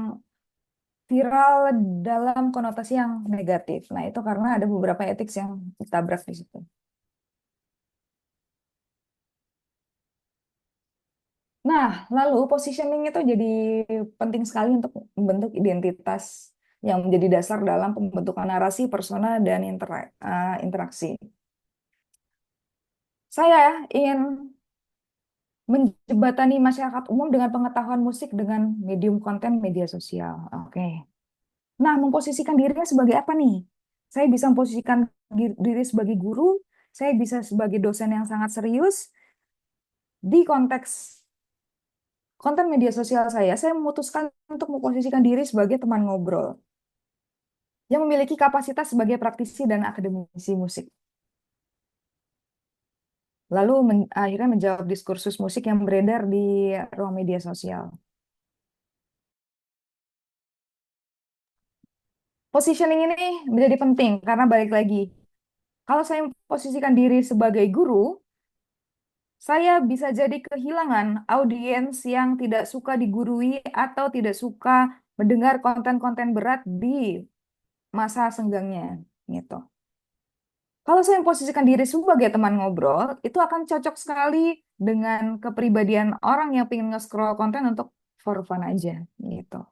A: viral dalam konotasi yang negatif. Nah, itu karena ada beberapa etik yang ditabrak di situ. Nah, lalu positioning itu jadi penting sekali untuk membentuk identitas yang menjadi dasar dalam pembentukan narasi, persona, dan interaksi. Saya ingin menjembatani masyarakat umum dengan pengetahuan musik dengan medium konten media sosial. Oke. Nah, memposisikan dirinya sebagai apa nih? Saya bisa memposisikan diri sebagai guru, saya bisa sebagai dosen yang sangat serius. Di konteks konten media sosial saya memutuskan untuk memposisikan diri sebagai teman ngobrol yang memiliki kapasitas sebagai praktisi dan akademisi musik. Lalu akhirnya menjawab diskursus musik yang beredar di ruang media sosial. Positioning ini menjadi penting karena balik lagi, kalau saya memposisikan diri sebagai guru, saya bisa jadi kehilangan audiens yang tidak suka digurui atau tidak suka mendengar konten-konten berat di masa senggangnya, gitu. Kalau saya memposisikan diri sebagai teman ngobrol, itu akan cocok sekali dengan kepribadian orang yang pengen nge-scroll konten untuk for fun aja gitu.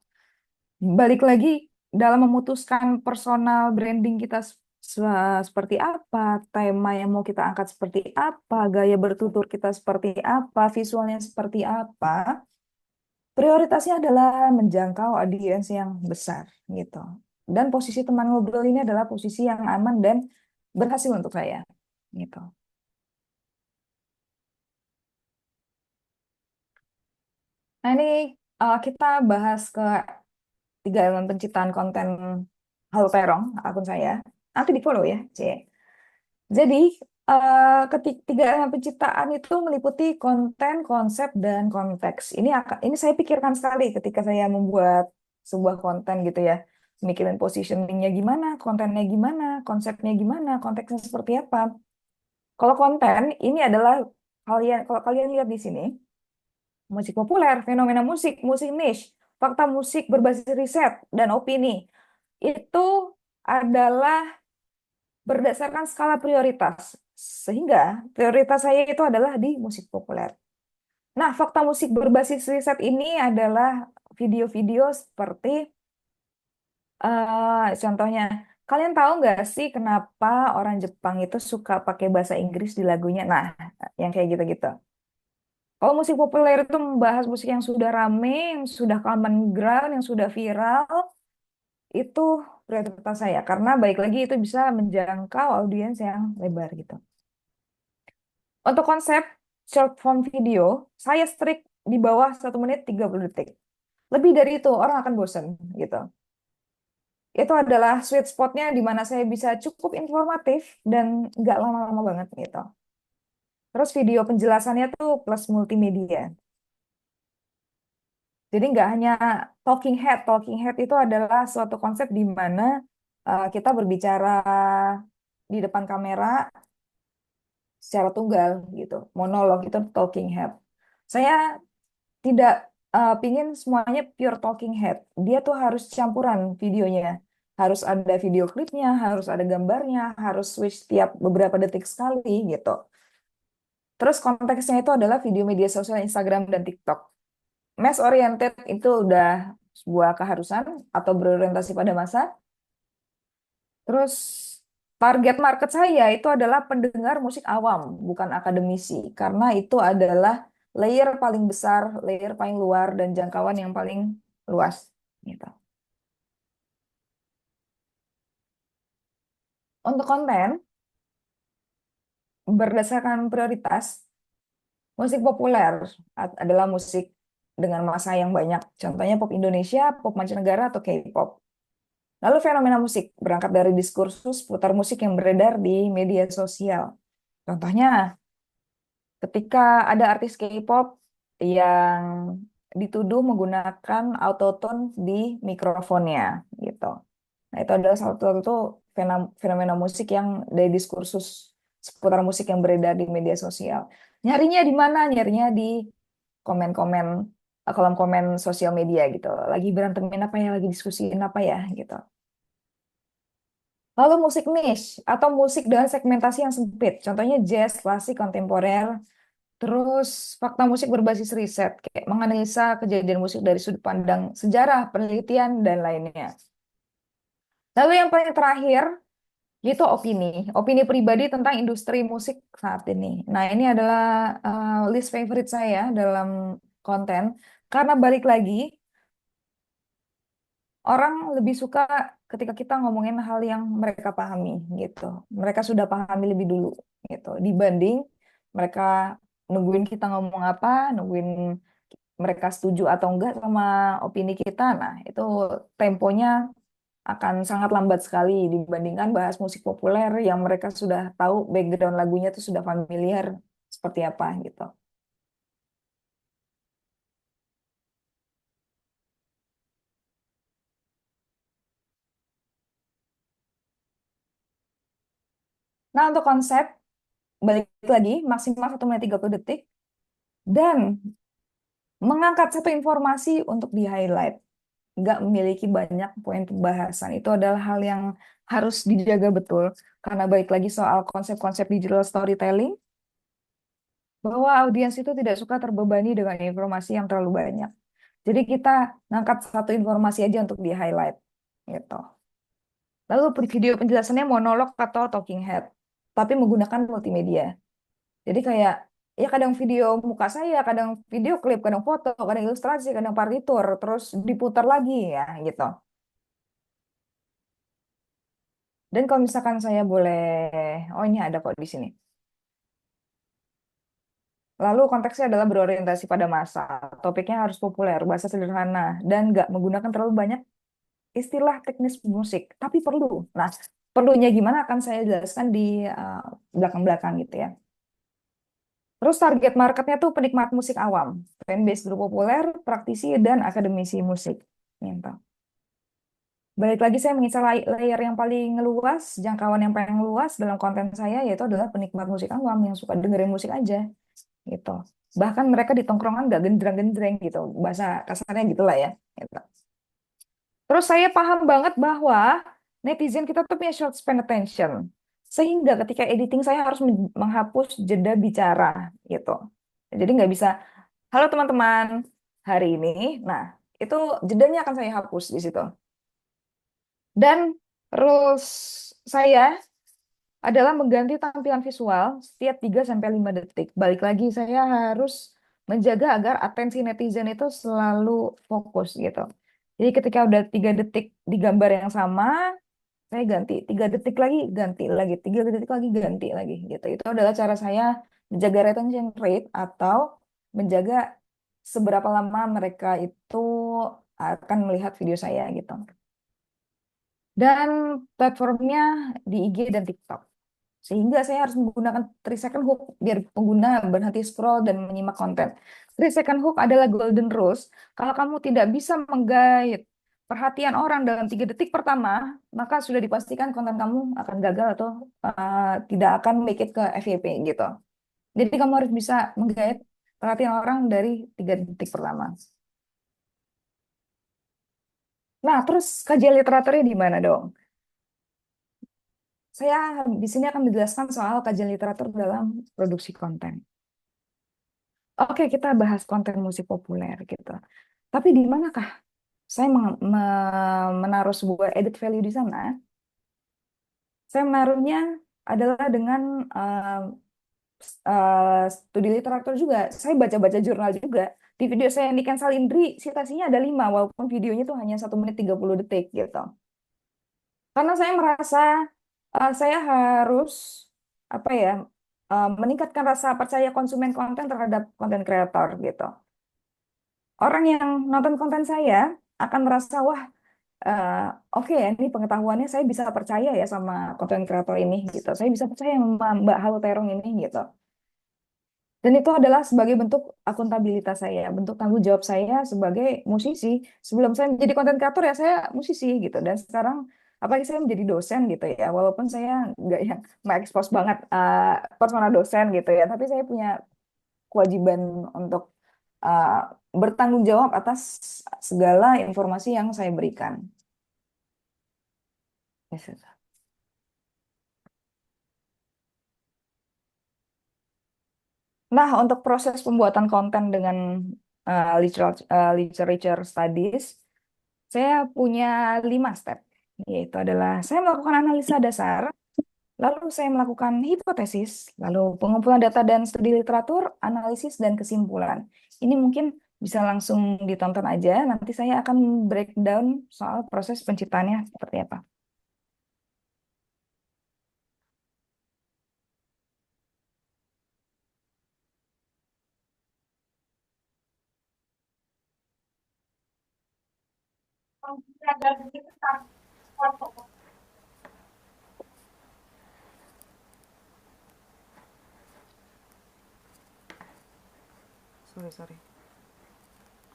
A: Balik lagi dalam memutuskan personal branding kita seperti apa, tema yang mau kita angkat seperti apa, gaya bertutur kita seperti apa, visualnya seperti apa, prioritasnya adalah menjangkau audiens yang besar gitu. Dan posisi teman ngobrol ini adalah posisi yang aman dan berhasil untuk saya gitu. Nah ini kita bahas ke 3 elemen penciptaan konten Halo Terong, akun saya. Nanti di follow ya, C. Jadi, ketiga elemen penciptaan itu meliputi konten, konsep, dan konteks. Ini saya pikirkan sekali ketika saya membuat sebuah konten gitu ya. Mikirin positioningnya gimana, kontennya gimana, konsepnya gimana, konteksnya seperti apa. Kalau konten, ini adalah kalau kalian lihat di sini, musik populer, fenomena musik, musik niche, fakta musik berbasis riset, dan opini. Itu adalah berdasarkan skala prioritas. Sehingga prioritas saya itu adalah di musik populer. Nah, fakta musik berbasis riset ini adalah video-video seperti contohnya, kalian tahu nggak sih kenapa orang Jepang itu suka pakai bahasa Inggris di lagunya? Nah, yang kayak gitu-gitu. Kalau musik populer itu membahas musik yang sudah rame, yang sudah common ground, yang sudah viral, itu prioritas saya. Karena baik lagi itu bisa menjangkau audiens yang lebar gitu. Untuk konsep short form video, saya strict di bawah 1 menit 30 detik. Lebih dari itu, orang akan bosan gitu. Itu adalah sweet spotnya di mana saya bisa cukup informatif dan nggak lama-lama banget gitu. Terus video penjelasannya tuh plus multimedia. Jadi nggak hanya talking head. Talking head itu adalah suatu konsep di mana kita berbicara di depan kamera secara tunggal gitu. Monolog itu talking head. Saya tidak pingin semuanya pure talking head. Dia tuh harus campuran videonya. Harus ada video klipnya, harus ada gambarnya, harus switch tiap beberapa detik sekali gitu. Terus konteksnya itu adalah video media sosial Instagram dan TikTok. Mass oriented itu udah sebuah keharusan atau berorientasi pada masa. Terus target market saya itu adalah pendengar musik awam, bukan akademisi, karena itu adalah layer paling besar, layer paling luar, dan jangkauan yang paling luas. Gitu. Untuk konten, berdasarkan prioritas, musik populer adalah musik dengan massa yang banyak. Contohnya pop Indonesia, pop mancanegara, atau K-pop. Lalu fenomena musik berangkat dari diskursus putar musik yang beredar di media sosial. Contohnya, ketika ada artis K-pop yang dituduh menggunakan autotune di mikrofonnya, gitu. Nah, itu adalah salah satu fenomena musik yang dari diskursus seputar musik yang beredar di media sosial. Nyarinya di mana? Nyarinya di komen-komen, kolom komen sosial media gitu. Lagi berantemin apa ya, lagi diskusiin apa ya, gitu. Lalu musik niche atau musik dengan segmentasi yang sempit, contohnya jazz, klasik, kontemporer, terus fakta musik berbasis riset, kayak menganalisa kejadian musik dari sudut pandang sejarah, penelitian, dan lainnya. Lalu yang paling terakhir, yaitu opini. Opini pribadi tentang industri musik saat ini. Nah, ini adalah list favorite saya dalam konten, karena balik lagi, orang lebih suka ketika kita ngomongin hal yang mereka pahami gitu. Mereka sudah pahami lebih dulu gitu. Dibanding mereka nungguin kita ngomong apa, nungguin mereka setuju atau enggak sama opini kita. Nah, itu temponya akan sangat lambat sekali dibandingkan bahas musik populer yang mereka sudah tahu background lagunya itu sudah familiar seperti apa gitu. Nah, untuk konsep, balik lagi, maksimal 1 menit 30 detik, dan mengangkat satu informasi untuk di-highlight. Nggak memiliki banyak poin pembahasan. Itu adalah hal yang harus dijaga betul karena baik lagi soal konsep-konsep digital storytelling bahwa audiens itu tidak suka terbebani dengan informasi yang terlalu banyak. Jadi kita ngangkat satu informasi aja untuk di-highlight gitu. Lalu video penjelasannya monolog atau talking head, tapi menggunakan multimedia. Jadi kayak ya kadang video muka saya, kadang video klip, kadang foto, kadang ilustrasi, kadang partitur, terus diputar lagi ya gitu. Dan kalau misalkan saya boleh, oh ini ada kok di sini. Lalu konteksnya adalah berorientasi pada masa. Topiknya harus populer, bahasa sederhana, dan nggak menggunakan terlalu banyak istilah teknis musik. Tapi perlu. Nah, perlunya gimana akan saya jelaskan di belakang-belakang gitu ya. Terus target marketnya tuh penikmat musik awam, fanbase grup populer, praktisi, dan akademisi musik. Gitu. Balik lagi saya mengincar layer yang paling luas, jangkauan yang paling luas dalam konten saya yaitu adalah penikmat musik awam yang suka dengerin musik aja gitu. Bahkan mereka di tongkrongan gak genjreng-genjreng gitu, bahasa kasarnya gitulah ya. Gitu. Terus saya paham banget bahwa netizen kita tuh punya short span attention. Sehingga ketika editing saya harus menghapus jeda bicara gitu. Jadi nggak bisa, halo teman-teman, hari ini. Nah, itu jedanya akan saya hapus di situ. Dan rules saya adalah mengganti tampilan visual setiap 3-5 detik. Balik lagi, saya harus menjaga agar atensi netizen itu selalu fokus gitu. Jadi ketika udah 3 detik di gambar yang sama, saya ganti. 3 detik lagi, ganti lagi. 3 detik lagi, ganti lagi gitu. Itu adalah cara saya menjaga retention rate atau menjaga seberapa lama mereka itu akan melihat video saya gitu. Dan platformnya di IG dan TikTok. Sehingga saya harus menggunakan 3 second hook biar pengguna berhenti scroll dan menyimak konten. 3 second hook adalah golden rules. Kalau kamu tidak bisa menggait perhatian orang dalam 3 detik pertama, maka sudah dipastikan konten kamu akan gagal atau tidak akan make it ke FYP gitu. Jadi kamu harus bisa menggait perhatian orang dari 3 detik pertama. Nah, terus kajian literaturnya di mana dong? Saya di sini akan menjelaskan soal kajian literatur dalam produksi konten. Oke, kita bahas konten musik populer gitu. Tapi di manakah saya menaruh sebuah added value di sana? Saya menaruhnya adalah dengan studi literatur juga. Saya baca-baca jurnal juga. Di video saya Niken Salindri, citasinya ada 5, walaupun videonya itu hanya 1 menit 30 detik gitu. Karena saya merasa saya harus apa ya meningkatkan rasa percaya konsumen konten terhadap konten kreator gitu. Orang yang nonton konten saya akan merasa wah oke ya ini pengetahuannya saya bisa percaya ya sama konten kreator ini gitu. Saya bisa percaya sama Mbak Halo Terong ini gitu. Dan itu adalah sebagai bentuk akuntabilitas saya, bentuk tanggung jawab saya sebagai musisi. Sebelum saya menjadi konten kreator ya saya musisi gitu. Dan sekarang apalagi saya menjadi dosen gitu ya. Walaupun saya nggak yang mengekspos banget persona dosen gitu ya, tapi saya punya kewajiban untuk uh, bertanggung jawab atas segala informasi yang saya berikan. Yes, yes. Nah, untuk proses pembuatan konten dengan literature studies, saya punya 5 step, yaitu adalah saya melakukan analisa dasar, lalu saya melakukan hipotesis, lalu pengumpulan data dan studi literatur, analisis, dan kesimpulan. Ini mungkin bisa langsung ditonton aja, nanti saya akan breakdown soal proses penciptaannya seperti apa. Sorry.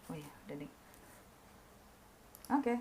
A: Oh ya, udah deh. Oke.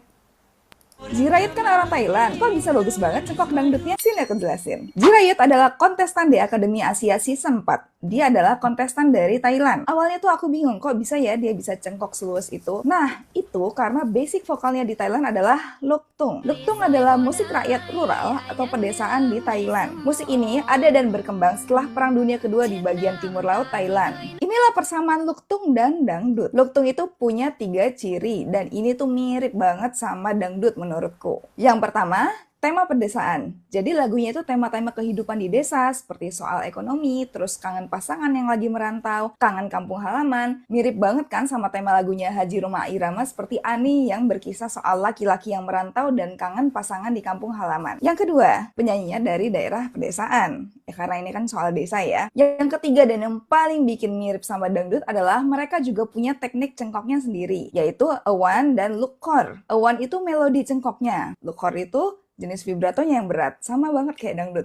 A: Jirayut kan orang Thailand, kok bisa bagus banget cekok dangdutnya? Sini aku jelasin. Jirayut adalah kontestan di Akademi Asia Season 4. Dia adalah kontestan dari Thailand. Awalnya tuh aku bingung, kok bisa ya dia bisa cengkok seluas itu. Nah, itu karena basic vokalnya di Thailand adalah luktung. Luktung adalah musik rakyat rural atau pedesaan di Thailand. Musik ini ada dan berkembang setelah Perang Dunia Kedua di bagian timur laut Thailand. Inilah persamaan luktung dan dangdut. Luktung itu punya 3 ciri, dan ini tuh mirip banget sama dangdut menurutku. Yang pertama, tema pedesaan. Jadi lagunya itu tema-tema kehidupan di desa, seperti soal ekonomi, terus kangen pasangan yang lagi merantau, kangen kampung halaman. Mirip banget kan sama tema lagunya Haji Roma Irama seperti Ani yang berkisah soal laki-laki yang merantau dan kangen pasangan di kampung halaman. Yang kedua, penyanyinya dari daerah pedesaan. Karena ini kan soal desa ya. Yang ketiga dan yang paling bikin mirip sama dangdut adalah mereka juga punya teknik cengkoknya sendiri, yaitu awan dan lukor. Awan itu melodi cengkoknya, lukor itu jenis vibratonya yang berat, sama banget kayak dangdut.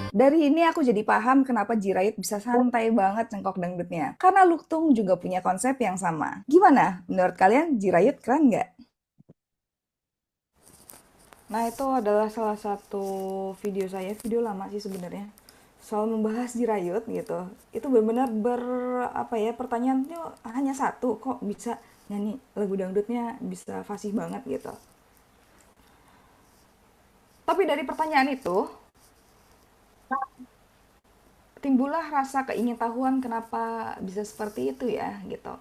A: Dari ini aku jadi paham kenapa Jirayut bisa santai banget cengkok dangdutnya. Karena luktung juga punya konsep yang sama. Gimana? Menurut kalian Jirayut keren nggak? Nah, itu adalah salah satu video saya, video lama sih sebenarnya, soal membahas Jirayut gitu. Itu benar-benar pertanyaannya hanya satu, kok bisa nyanyi lagu dangdutnya bisa fasih banget gitu. Tapi dari pertanyaan itu timbullah rasa keingintahuan kenapa bisa seperti itu ya gitu.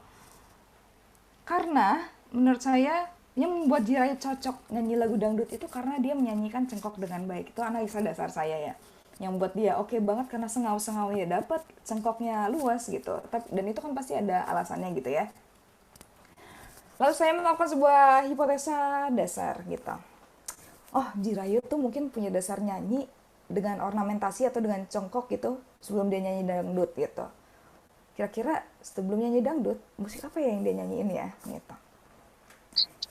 A: Karena menurut saya yang membuat Jirayut cocok nyanyi lagu dangdut itu karena dia menyanyikan cengkok dengan baik. Itu analisa dasar saya ya. Yang membuat dia oke banget karena sengau-sengaunya dapat, cengkoknya luas gitu. Dan itu kan pasti ada alasannya gitu ya. Lalu saya melakukan sebuah hipotesa dasar gitu. Oh, Jirayut tuh mungkin punya dasar nyanyi dengan ornamentasi atau dengan cengkok gitu sebelum dia nyanyi dangdut gitu. Kira-kira sebelum nyanyi dangdut, musik apa ya yang dia nyanyiin ya gitu.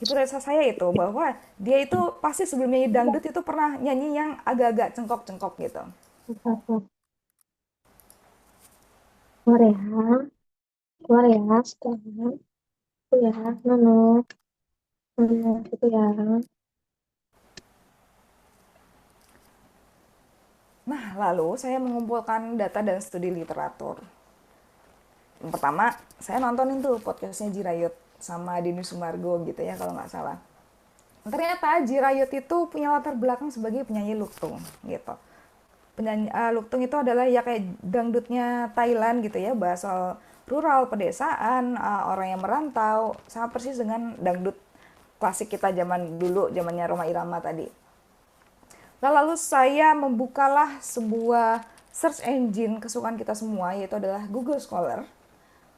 A: Hipotesa saya itu bahwa dia itu pasti sebelum nyanyi dangdut itu pernah nyanyi yang agak-agak cengkok-cengkok gitu.
C: Keluar ya, keluar ya, sekarang. Itu ya, Nono. Itu ya.
A: Nah, lalu saya mengumpulkan data dan studi literatur. Yang pertama, saya nontonin tuh podcastnya Jirayut sama Denny Sumargo gitu ya kalau nggak salah. Ternyata Jirayut itu punya latar belakang sebagai penyanyi luktung gitu. Penyanyi luktung itu adalah ya kayak dangdutnya Thailand gitu ya, bahasa rural, pedesaan, orang yang merantau, sama persis dengan dangdut klasik kita zaman dulu, zamannya Roma Irama tadi. Lalu saya membukalah sebuah search engine kesukaan kita semua, yaitu adalah Google Scholar,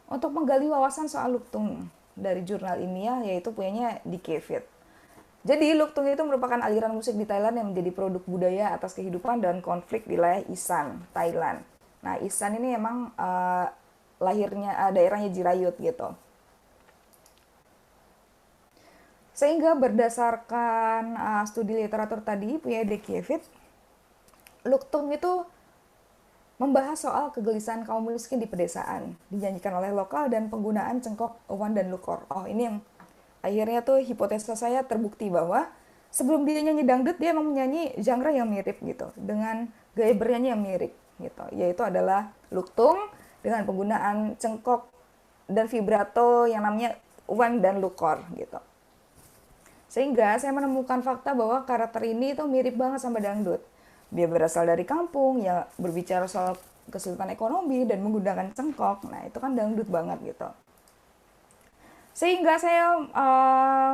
A: untuk menggali wawasan soal luktung dari jurnal ilmiah, yaitu punyanya Dikevit. Jadi luktung itu merupakan aliran musik di Thailand yang menjadi produk budaya atas kehidupan dan konflik di wilayah Isan, Thailand. Nah, Isan ini emang daerahnya Jirayut gitu. Sehingga berdasarkan studi literatur tadi punya Dikevit, luktung itu membahas soal kegelisahan kaum miskin di pedesaan, dinyanyikan oleh lokal dan penggunaan cengkok, awan, dan lukor. Oh, ini yang akhirnya tuh hipotesa saya terbukti bahwa sebelum dia nyanyi dangdut dia emang menyanyi genre yang mirip gitu, dengan gaya bernyanyi yang mirip gitu, yaitu adalah luktung dengan penggunaan cengkok dan vibrato yang namanya awan dan lukor gitu. Sehingga saya menemukan fakta bahwa karakter ini tuh mirip banget sama dangdut. Dia berasal dari kampung, ya berbicara soal kesulitan ekonomi dan menggunakan cengkok. Nah, itu kan dangdut banget gitu. Sehingga saya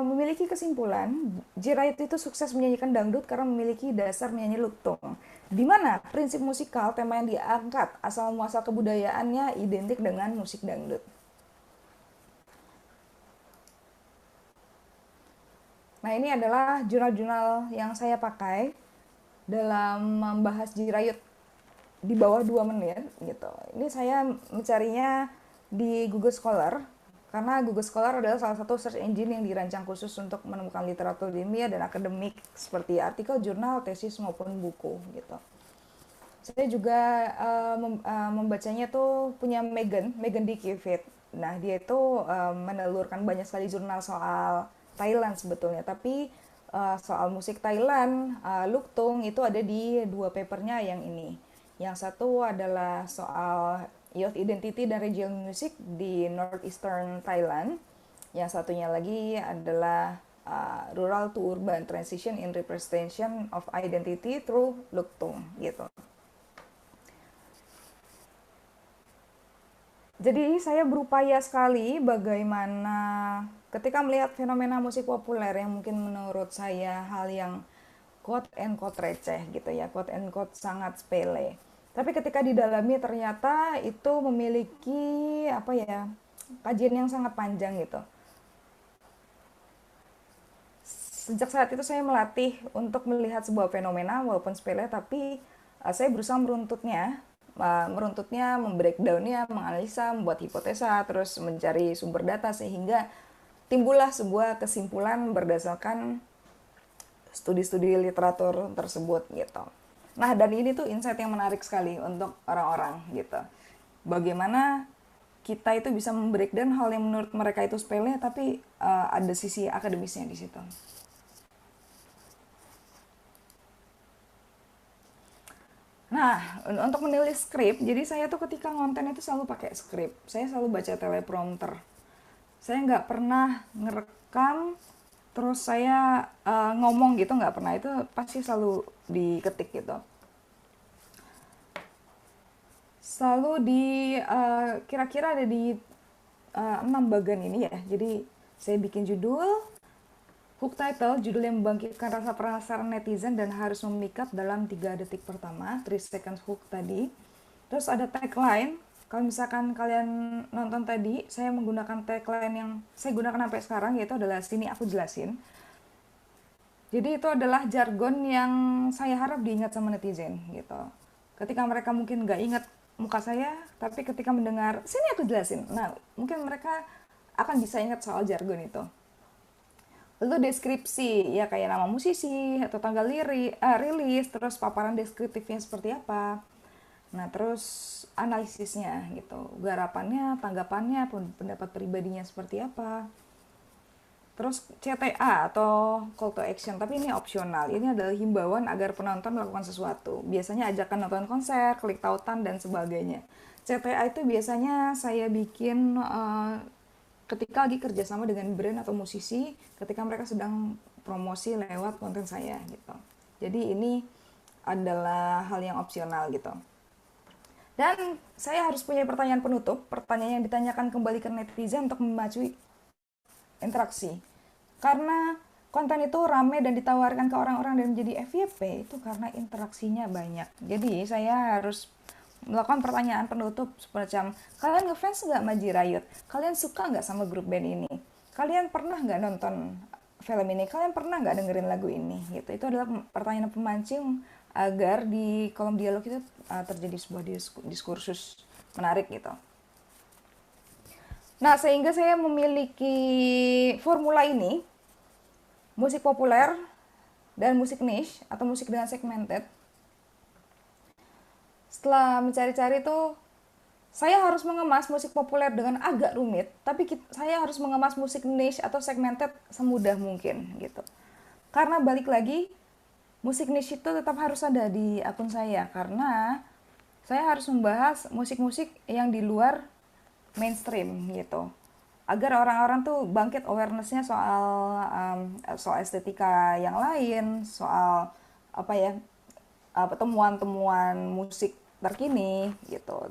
A: memiliki kesimpulan, Jirayut itu sukses menyanyikan dangdut karena memiliki dasar menyanyi luktung. Di mana prinsip musikal, tema yang diangkat, asal muasal kebudayaannya identik dengan musik dangdut. Nah, ini adalah jurnal-jurnal yang saya pakai dalam membahas Jirayut di bawah 2 menit gitu. Ini saya mencarinya di Google Scholar karena Google Scholar adalah salah satu search engine yang dirancang khusus untuk menemukan literatur ilmiah dan akademik seperti artikel, jurnal, tesis maupun buku gitu. Saya juga membacanya tuh punya Megan Dikevit. Nah, dia itu menelurkan banyak sekali jurnal soal Thailand sebetulnya, tapi soal musik Thailand, Luktung itu ada di dua papernya yang ini. Yang satu adalah soal youth identity dan regional music di northeastern Thailand. Yang satunya lagi adalah rural to urban transition in representation of identity through Luktung gitu. Jadi saya berupaya sekali bagaimana ketika melihat fenomena musik populer yang mungkin menurut saya hal yang quote and quote receh gitu ya, quote and quote sangat sepele. Tapi ketika didalami ternyata itu memiliki apa ya, kajian yang sangat panjang gitu. Sejak saat itu saya melatih untuk melihat sebuah fenomena walaupun sepele, tapi saya berusaha meruntutnya, membreakdownnya, menganalisa, membuat hipotesa, terus mencari sumber data sehingga timbullah sebuah kesimpulan berdasarkan studi-studi literatur tersebut gitu. Nah, dan ini tuh insight yang menarik sekali untuk orang-orang gitu. Bagaimana kita itu bisa membreakdown hal yang menurut mereka itu sepele, tapi ada sisi akademisnya di situ. Nah, untuk menulis skrip, jadi saya tuh ketika ngonten itu selalu pakai skrip. Saya selalu baca teleprompter. Saya nggak pernah ngerekam, terus saya ngomong gitu, nggak pernah. Itu pasti selalu diketik gitu. Selalu kira-kira ada di 6 bagian ini ya. Jadi saya bikin judul, hook title, judul yang membangkitkan rasa penasaran netizen dan harus memikat dalam 3 detik pertama, 3 seconds hook tadi. Terus ada tagline, kalau misalkan kalian nonton tadi, saya menggunakan tagline yang saya gunakan sampai sekarang, yaitu adalah sini aku jelasin. Jadi itu adalah jargon yang saya harap diingat sama netizen gitu. Ketika mereka mungkin nggak ingat muka saya, tapi ketika mendengar, sini aku jelasin. Nah, mungkin mereka akan bisa ingat soal jargon itu. Lalu deskripsi, ya kayak nama musisi, atau tanggal rilis, terus paparan deskriptifnya seperti apa. Nah, terus analisisnya gitu, garapannya, tanggapannya, pendapat pribadinya seperti apa. Terus CTA atau call to action, tapi ini opsional. Ini adalah himbauan agar penonton melakukan sesuatu. Biasanya ajakan nonton konser, klik tautan, dan sebagainya. CTA itu biasanya saya bikin ketika lagi kerjasama dengan brand atau musisi, ketika mereka sedang promosi lewat konten saya gitu. Jadi ini adalah hal yang opsional gitu. Dan saya harus punya pertanyaan penutup, pertanyaan yang ditanyakan kembali ke netizen untuk memacu interaksi. Karena konten itu rame dan ditawarkan ke orang-orang dan menjadi FYP itu karena interaksinya banyak. Jadi saya harus melakukan pertanyaan penutup semacam, kalian ngefans nggak sama J-Riot? Kalian suka nggak sama grup band ini? Kalian pernah nggak nonton film ini? Kalian pernah nggak dengerin lagu ini? Gitu. Itu adalah pertanyaan pemancing agar di kolom dialog itu terjadi sebuah diskursus menarik gitu. Nah, sehingga saya memiliki formula ini, musik populer dan musik niche atau musik dengan segmented. Setelah mencari-cari tuh, saya harus mengemas musik populer dengan agak rumit, tapi saya harus mengemas musik niche atau segmented semudah mungkin gitu. Karena balik lagi, musik niche itu tetap harus ada di akun saya, karena saya harus membahas musik-musik yang di luar mainstream gitu. Agar orang-orang tuh bangkit awareness-nya soal estetika yang lain, soal apa ya, temuan-temuan musik terkini gitu.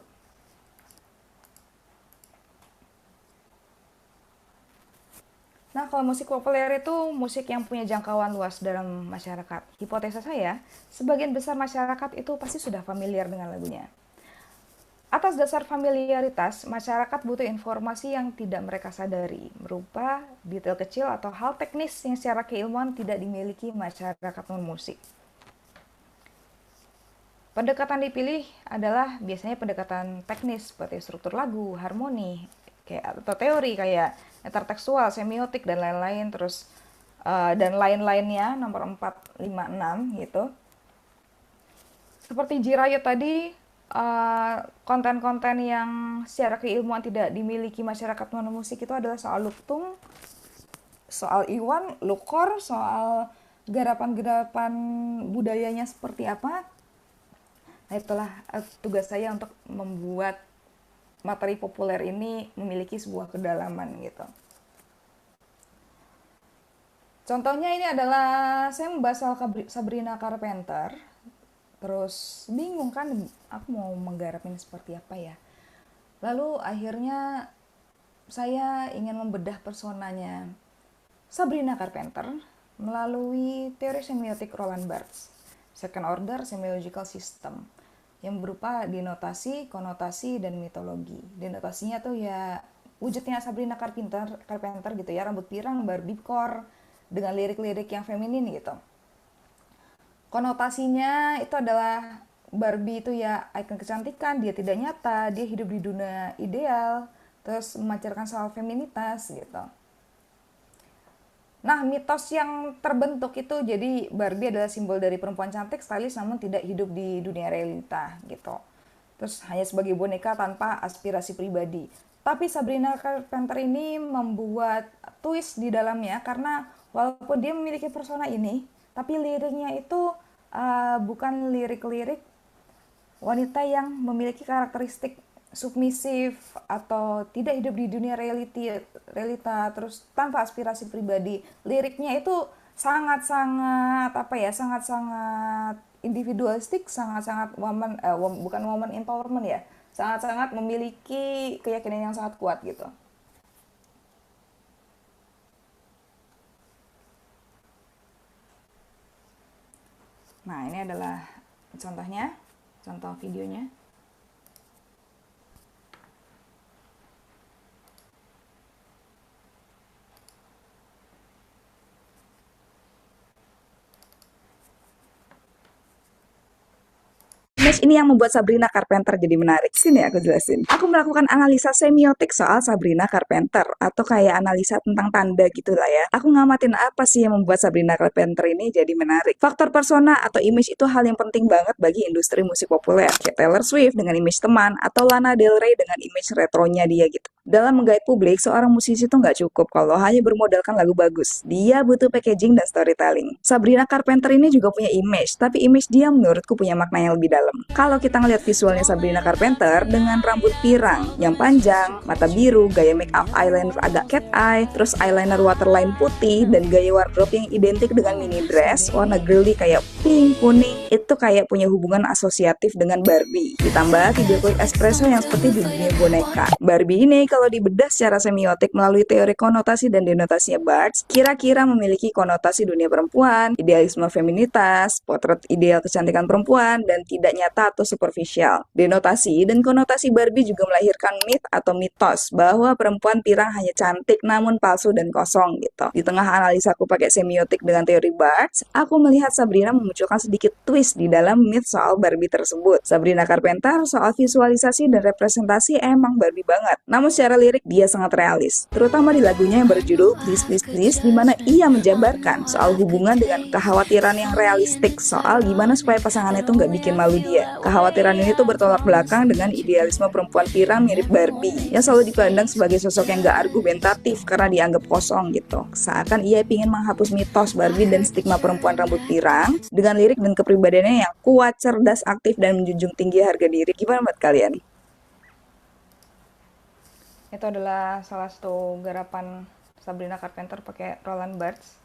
A: Nah, kalau musik populer itu musik yang punya jangkauan luas dalam masyarakat. Hipotesa saya, sebagian besar masyarakat itu pasti sudah familiar dengan lagunya. Atas dasar familiaritas, masyarakat butuh informasi yang tidak mereka sadari, berupa detail kecil atau hal teknis yang secara keilmuan tidak dimiliki masyarakat non-musik. Pendekatan dipilih adalah biasanya pendekatan teknis seperti struktur lagu, harmoni, atau teori kayak intertekstual, semiotik, dan lain-lain, terus dan lain-lainnya, nomor 4, 5, 6 gitu. Seperti J-Riot tadi, konten-konten yang secara keilmuan tidak dimiliki masyarakat non-musik itu adalah soal luktung, soal Iwan, lukor, soal garapan-garapan budayanya seperti apa. Nah, itulah tugas saya untuk membuat materi populer ini memiliki sebuah kedalaman gitu. Contohnya ini adalah saya membahas soal Sabrina Carpenter. Terus bingung kan aku mau menggarap ini seperti apa ya. Lalu akhirnya saya ingin membedah personanya Sabrina Carpenter melalui teori semiotik Roland Barthes, second order semiological system, yang berupa denotasi, konotasi, dan mitologi. Denotasinya tuh ya wujudnya Sabrina Carpenter gitu ya, rambut pirang, Barbie core, dengan lirik-lirik yang feminin gitu. Konotasinya itu adalah Barbie itu ya ikon kecantikan, dia tidak nyata, dia hidup di dunia ideal, terus memancarkan soal feminitas gitu. Nah, mitos yang terbentuk itu jadi Barbie adalah simbol dari perempuan cantik, stylish, namun tidak hidup di dunia realita gitu. Terus hanya sebagai boneka tanpa aspirasi pribadi. Tapi Sabrina Carpenter ini membuat twist di dalamnya karena walaupun dia memiliki persona ini, tapi liriknya itu bukan lirik-lirik wanita yang memiliki karakteristik submisif atau tidak hidup di dunia realita terus tanpa aspirasi pribadi. Liriknya itu sangat-sangat sangat-sangat individualistik, sangat-sangat bukan woman empowerment ya, sangat-sangat memiliki keyakinan yang sangat kuat gitu. Nah, ini adalah contohnya, contoh videonya. Image ini yang membuat Sabrina Carpenter jadi menarik. Sini aku jelasin. Aku melakukan analisa semiotik soal Sabrina Carpenter, atau kayak analisa tentang tanda gitu lah ya. Aku ngamatin apa sih yang membuat Sabrina Carpenter ini jadi menarik. Faktor persona atau image itu hal yang penting banget bagi industri musik populer. Kayak Taylor Swift dengan image teman, atau Lana Del Rey dengan image retronya dia gitu. Dalam menggait publik, seorang musisi itu nggak cukup kalau hanya bermodalkan lagu bagus. Dia butuh packaging dan storytelling. Sabrina Carpenter ini juga punya image, tapi image dia menurutku punya makna yang lebih dalam. Kalau kita ngeliat visualnya Sabrina Carpenter dengan rambut pirang yang panjang, mata biru, gaya make up eyeliner agak cat eye, terus eyeliner waterline putih, dan gaya wardrobe yang identik dengan mini dress warna girly kayak pink, kuning, itu kayak punya hubungan asosiatif dengan Barbie. Ditambah video klip espresso yang seperti di dunia boneka. Barbie ini kalau dibedah secara semiotik melalui teori konotasi dan denotasinya Barthes, kira-kira memiliki konotasi dunia perempuan, idealisme feminitas, potret ideal kecantikan perempuan, dan tidak nyata atau superficial. Denotasi dan konotasi Barbie juga melahirkan mit atau mitos bahwa perempuan pirang hanya cantik namun palsu dan kosong gitu. Di tengah analisa aku pakai semiotik dengan teori Barthes, aku melihat Sabrina memunculkan sedikit twist di dalam mit soal Barbie tersebut. Sabrina Carpenter soal visualisasi dan representasi emang Barbie banget. Namun secara lirik dia sangat realis, terutama di lagunya yang berjudul Please Please Please, di mana ia menjabarkan soal hubungan dengan kekhawatiran yang realistik soal gimana supaya pasangannya itu nggak bikin malu dia. Kekhawatiran ini tuh bertolak belakang dengan idealisme perempuan pirang mirip Barbie yang selalu dipandang sebagai sosok yang gak argumentatif karena dianggap kosong gitu. Seakan ia ingin menghapus mitos Barbie dan stigma perempuan rambut pirang dengan lirik dan kepribadiannya yang kuat, cerdas, aktif, dan menjunjung tinggi harga diri. Gimana menurut kalian? Itu adalah salah satu garapan Sabrina Carpenter pakai Roland Barthes.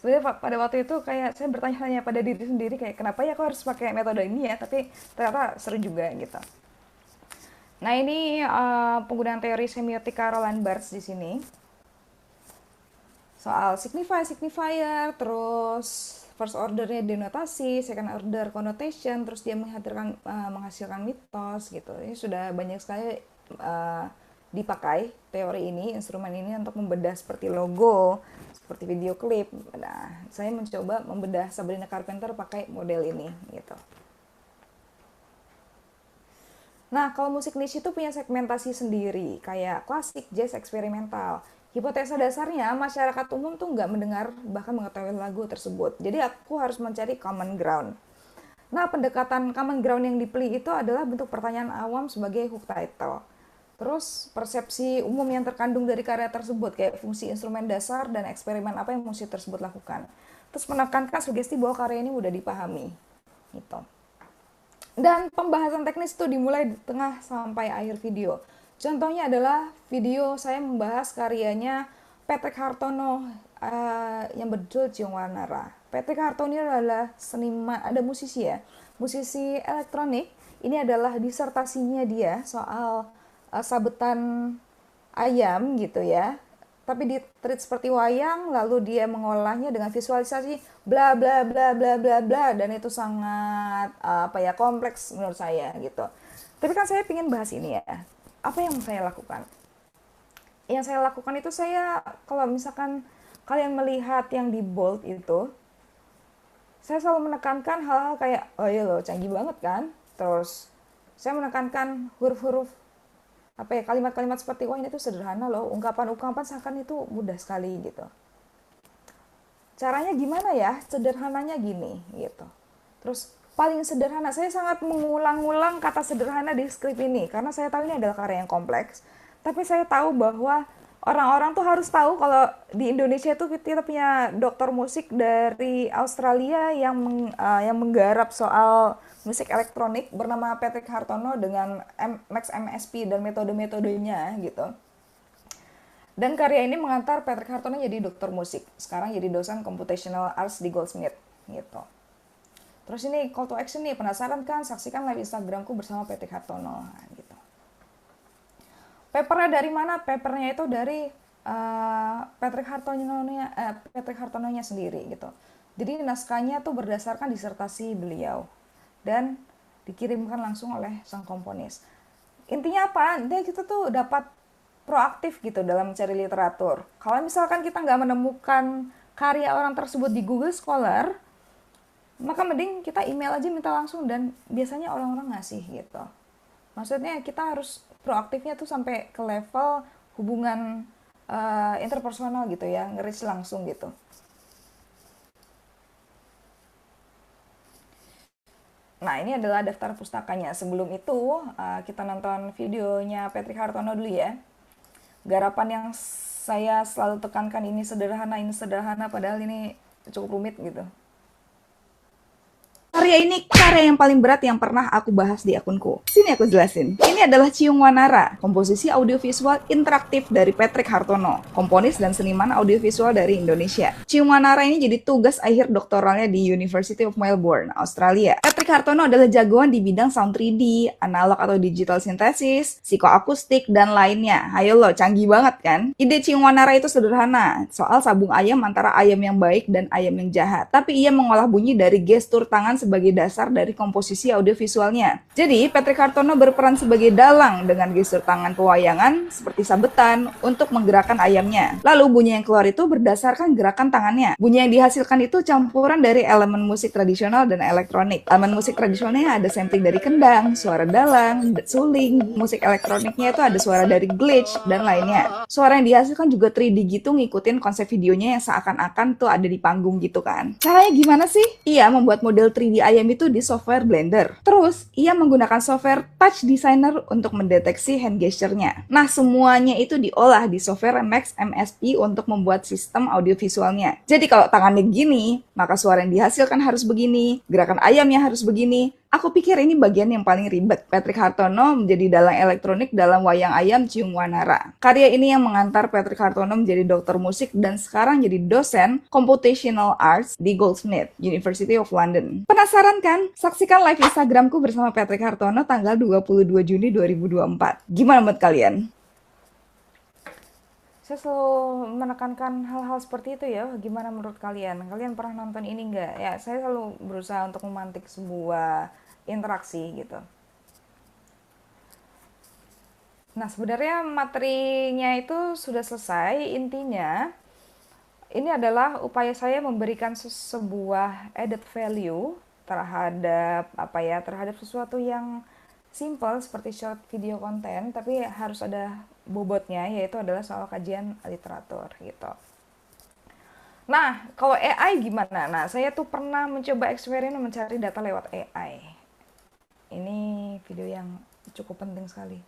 A: Sebenarnya pada waktu itu kayak saya bertanya-tanya pada diri sendiri kayak kenapa ya aku harus pakai metode ini ya, tapi ternyata seru juga gitu. Nah, ini penggunaan teori semiotika Roland Barthes di sini. Soal signifier, terus first ordernya denotasi, second order connotation, terus dia menghasilkan mitos gitu. Ini sudah banyak sekali dipakai teori ini, instrumen ini untuk membedah seperti logo, seperti video klip. Nah, saya mencoba membedah Sabrina Carpenter pakai model ini gitu. Nah, kalau musik niche itu punya segmentasi sendiri, kayak klasik, jazz, eksperimental. Hipotesa dasarnya, masyarakat umum tuh nggak mendengar, bahkan mengetahui lagu tersebut. Jadi aku harus mencari common ground. Nah, pendekatan common ground yang dipilih itu adalah bentuk pertanyaan awam sebagai hook title. Terus persepsi umum yang terkandung dari karya tersebut, kayak fungsi instrumen dasar dan eksperimen apa yang musik tersebut lakukan. Terus menekankan sugesti bahwa karya ini mudah dipahami. Gitu. Dan pembahasan teknis itu dimulai di tengah sampai akhir video. Contohnya adalah video saya membahas karyanya Patrick Hartono yang berjudul Ciung Wanara. Patrick Hartono adalah seniman, ada musisi ya, musisi elektronik. Ini adalah disertasinya dia soal sabetan ayam gitu ya, tapi di treat seperti wayang, lalu dia mengolahnya dengan visualisasi bla bla bla bla bla bla, dan itu sangat kompleks menurut saya gitu. Tapi kan saya ingin bahas ini ya, apa yang saya lakukan. Yang saya lakukan itu, saya kalau misalkan kalian melihat yang di bold itu, saya selalu menekankan hal-hal kayak, oh iya loh, canggih banget kan. Terus saya menekankan huruf-huruf kalimat-kalimat seperti, wah ini tuh sederhana loh, ungkapan-ungkapan seakan itu mudah sekali gitu. Caranya gimana ya? Sederhananya gini gitu. Terus paling sederhana, saya sangat mengulang-ulang kata sederhana di skrip ini karena saya tahu ini adalah karya yang kompleks. Tapi saya tahu bahwa orang-orang tuh harus tahu kalau di Indonesia itu kita punya doktor musik dari Australia yang menggarap soal musik elektronik bernama Patrick Hartono dengan Max MSP dan metode-metodenya gitu. Dan karya ini mengantar Patrick Hartono jadi dokter musik. Sekarang jadi dosen computational arts di Goldsmith gitu. Terus ini call to action nih, penasaran kan? Saksikan live Instagramku bersama Patrick Hartono gitu. Papernya dari mana? Papernya itu dari Patrick Hartono-nya sendiri gitu. Jadi naskahnya tuh berdasarkan disertasi beliau dan dikirimkan langsung oleh sang komponis. Intinya apa? Intinya kita tuh dapat proaktif gitu dalam mencari literatur. Kalau misalkan kita nggak menemukan karya orang tersebut di Google Scholar, maka mending kita email aja minta langsung, dan biasanya orang-orang ngasih gitu. Maksudnya kita harus proaktifnya tuh sampai ke level hubungan interpersonal gitu ya, nge-reach langsung gitu. Nah, ini adalah daftar pustakanya. Sebelum itu, kita nonton videonya Patrick Hartono dulu ya. Garapan yang saya selalu tekankan, ini sederhana, padahal ini cukup rumit gitu. Karya ini karya yang paling berat yang pernah aku bahas di akunku. Sini aku jelasin. Ini adalah Ciung Wanara, komposisi audiovisual interaktif dari Patrick Hartono, komponis dan seniman audiovisual dari Indonesia. Ciung Wanara ini jadi tugas akhir doktoralnya di University of Melbourne, Australia. Patrick Hartono adalah jagoan di bidang sound 3D, analog atau digital synthesis, psikoakustik, dan lainnya. Ayo lo, canggih banget kan? Ide Ciung Wanara itu sederhana, soal sabung ayam antara ayam yang baik dan ayam yang jahat. Tapi ia mengolah bunyi dari gestur tangan sebagai dasar dari komposisi audiovisualnya. Jadi, Patrick Hartono berperan sebagai dalang dengan gestur tangan pewayangan seperti sabetan untuk menggerakkan ayamnya. Lalu bunyi yang keluar itu berdasarkan gerakan tangannya. Bunyi yang dihasilkan itu campuran dari elemen musik tradisional dan elektronik. Elemen musik tradisionalnya ada sampling dari kendang, suara dalang, suling. Musik elektroniknya itu ada suara dari glitch dan lainnya. Suara yang dihasilkan juga 3D gitu, ngikutin konsep videonya yang seakan-akan tuh ada di panggung gitu kan. Caranya gimana sih? Ia membuat model 3D ayam itu di software Blender. Terus, ia menggunakan software Touch Designer untuk mendeteksi hand gesture-nya. Nah, semuanya itu diolah di software Max MSP untuk membuat sistem audiovisualnya. Jadi kalau tangannya gini, maka suara yang dihasilkan harus begini, gerakan ayamnya harus begini. Aku pikir ini bagian yang paling ribet. Patrick Hartono menjadi dalang elektronik dalam wayang ayam Ciung Wanara. Karya ini yang mengantar Patrick Hartono menjadi dokter musik dan sekarang jadi dosen computational arts di Goldsmith, University of London. Penasaran kan? Saksikan live Instagramku bersama Patrick Hartono tanggal 22 Juni 2024. Gimana menurut kalian? Saya selalu menekankan hal-hal seperti itu ya. Gimana menurut kalian? Kalian pernah nonton ini nggak? Ya, saya selalu berusaha untuk memantik sebuah interaksi gitu. Nah, sebenarnya materinya itu sudah selesai. Intinya, ini adalah upaya saya memberikan sebuah added value terhadap sesuatu yang simple seperti short video content, tapi harus ada bobotnya, yaitu adalah soal kajian literatur gitu. Nah, kalau AI gimana? Nah, saya tuh pernah mencoba eksperimen mencari data lewat AI. Ini video yang cukup penting sekali.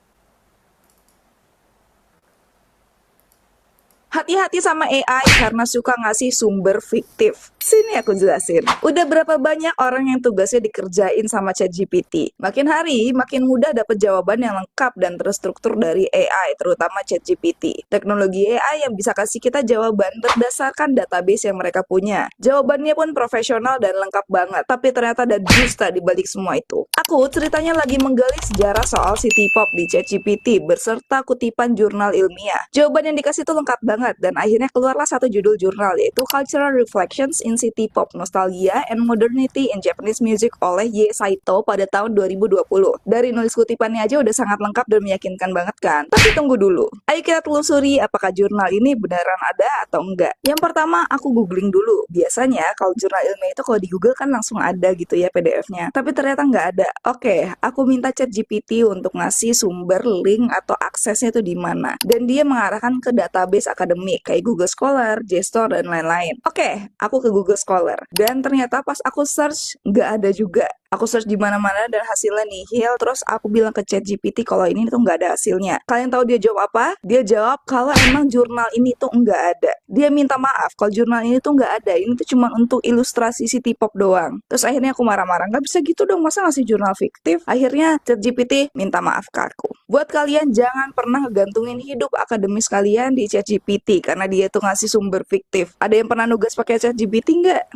A: Hati-hati sama AI karena suka ngasih sumber fiktif. Sini aku jelasin. Udah berapa banyak orang yang tugasnya dikerjain sama ChatGPT. Makin hari, makin mudah dapat jawaban yang lengkap dan terstruktur dari AI, terutama ChatGPT. Teknologi AI yang bisa kasih kita jawaban berdasarkan database yang mereka punya. Jawabannya pun profesional dan lengkap banget, tapi ternyata ada dusta di balik semua itu. Aku ceritanya lagi menggali sejarah soal City Pop di ChatGPT beserta kutipan jurnal ilmiah. Jawaban yang dikasih itu lengkap banget dan akhirnya keluarlah satu judul jurnal yaitu Cultural Reflections in City Pop, Nostalgia and Modernity in Japanese Music oleh Ye Saito pada tahun 2020. Dari nulis kutipannya aja udah sangat lengkap dan meyakinkan banget kan? Tapi tunggu dulu. Ayo kita telusuri apakah jurnal ini beneran ada atau enggak. Yang pertama aku googling dulu. Biasanya kalau jurnal ilmiah itu kalau di Google kan langsung ada gitu ya PDF-nya. Tapi ternyata nggak ada. Oke, aku minta ChatGPT untuk ngasih sumber link atau aksesnya itu di mana. Dan dia mengarahkan ke database akademik kayak Google Scholar, JSTOR, dan lain-lain. Oke, aku ke Google Scholar. Dan ternyata pas aku search, nggak ada juga. Aku search di mana-mana dan hasilnya nihil. Terus aku bilang ke ChatGPT kalau ini tuh nggak ada hasilnya. Kalian tahu dia jawab apa? Dia jawab kalau emang jurnal ini tuh nggak ada. Dia minta maaf kalau jurnal ini tuh nggak ada. Ini tuh cuma untuk ilustrasi City Pop doang. Terus akhirnya aku marah-marah. Nggak bisa gitu dong, masa ngasih jurnal fiktif? Akhirnya ChatGPT minta maaf ke aku. Buat kalian jangan pernah ngegantungin hidup akademis kalian di ChatGPT karena dia tuh ngasih sumber fiktif. Ada yang pernah nugas pakai ChatGPT nggak?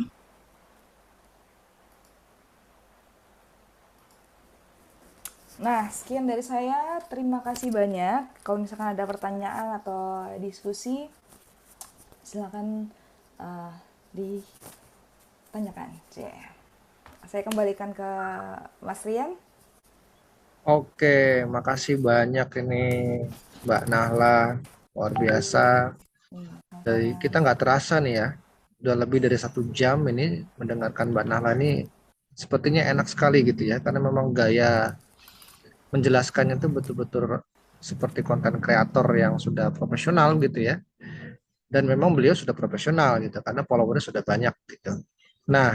A: Nah, sekian dari saya. Terima kasih banyak. Kalau misalkan ada pertanyaan atau diskusi, silakan eh, ditanyakan. Saya kembalikan ke Mas Rian.
B: Oke, makasih banyak ini Mbak Nahla, luar biasa. Dari kita nggak terasa nih ya, udah lebih dari 1 jam ini mendengarkan Mbak Nahla ini sepertinya enak sekali gitu ya, karena memang gaya menjelaskannya itu betul-betul seperti konten kreator yang sudah profesional gitu ya. Dan memang beliau sudah profesional gitu, karena followernya sudah banyak gitu. Nah,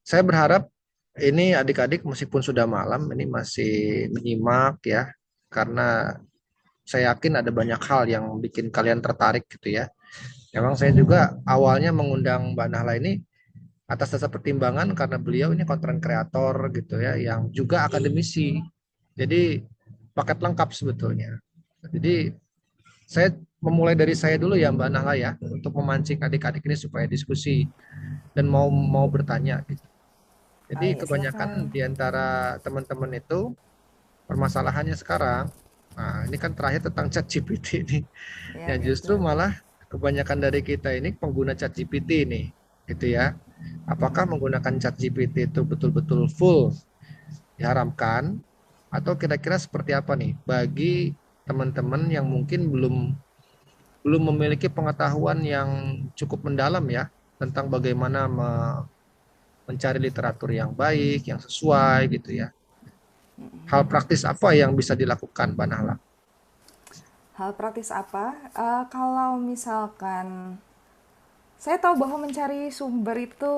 B: saya berharap ini adik-adik meskipun sudah malam ini masih menyimak ya, karena saya yakin ada banyak hal yang bikin kalian tertarik gitu ya. Memang saya juga awalnya mengundang Mbak Nahla ini atas dasar pertimbangan karena beliau ini konten kreator gitu ya, yang juga akademisi. Jadi paket lengkap sebetulnya. Jadi saya memulai dari saya dulu ya Mbak Nahla ya, untuk memancing adik-adik ini supaya diskusi dan mau bertanya gitu.
A: Oh
B: Jadi
A: iya,
B: kebanyakan
A: silakan.
B: di antara teman-teman itu permasalahannya sekarang, nah ini kan terakhir tentang ChatGPT ini,
A: Ya,
B: ya justru
A: betul.
B: malah kebanyakan dari kita ini pengguna ChatGPT nih, gitu ya. Apakah menggunakan ChatGPT itu betul-betul full diharamkan, atau kira-kira seperti apa nih bagi teman-teman yang mungkin belum belum memiliki pengetahuan yang cukup mendalam ya tentang bagaimana mencari literatur yang baik, yang sesuai gitu ya. Hal praktis apa yang bisa dilakukan, Mbak Nahla?
A: Hal praktis apa? Kalau misalkan saya tahu bahwa mencari sumber itu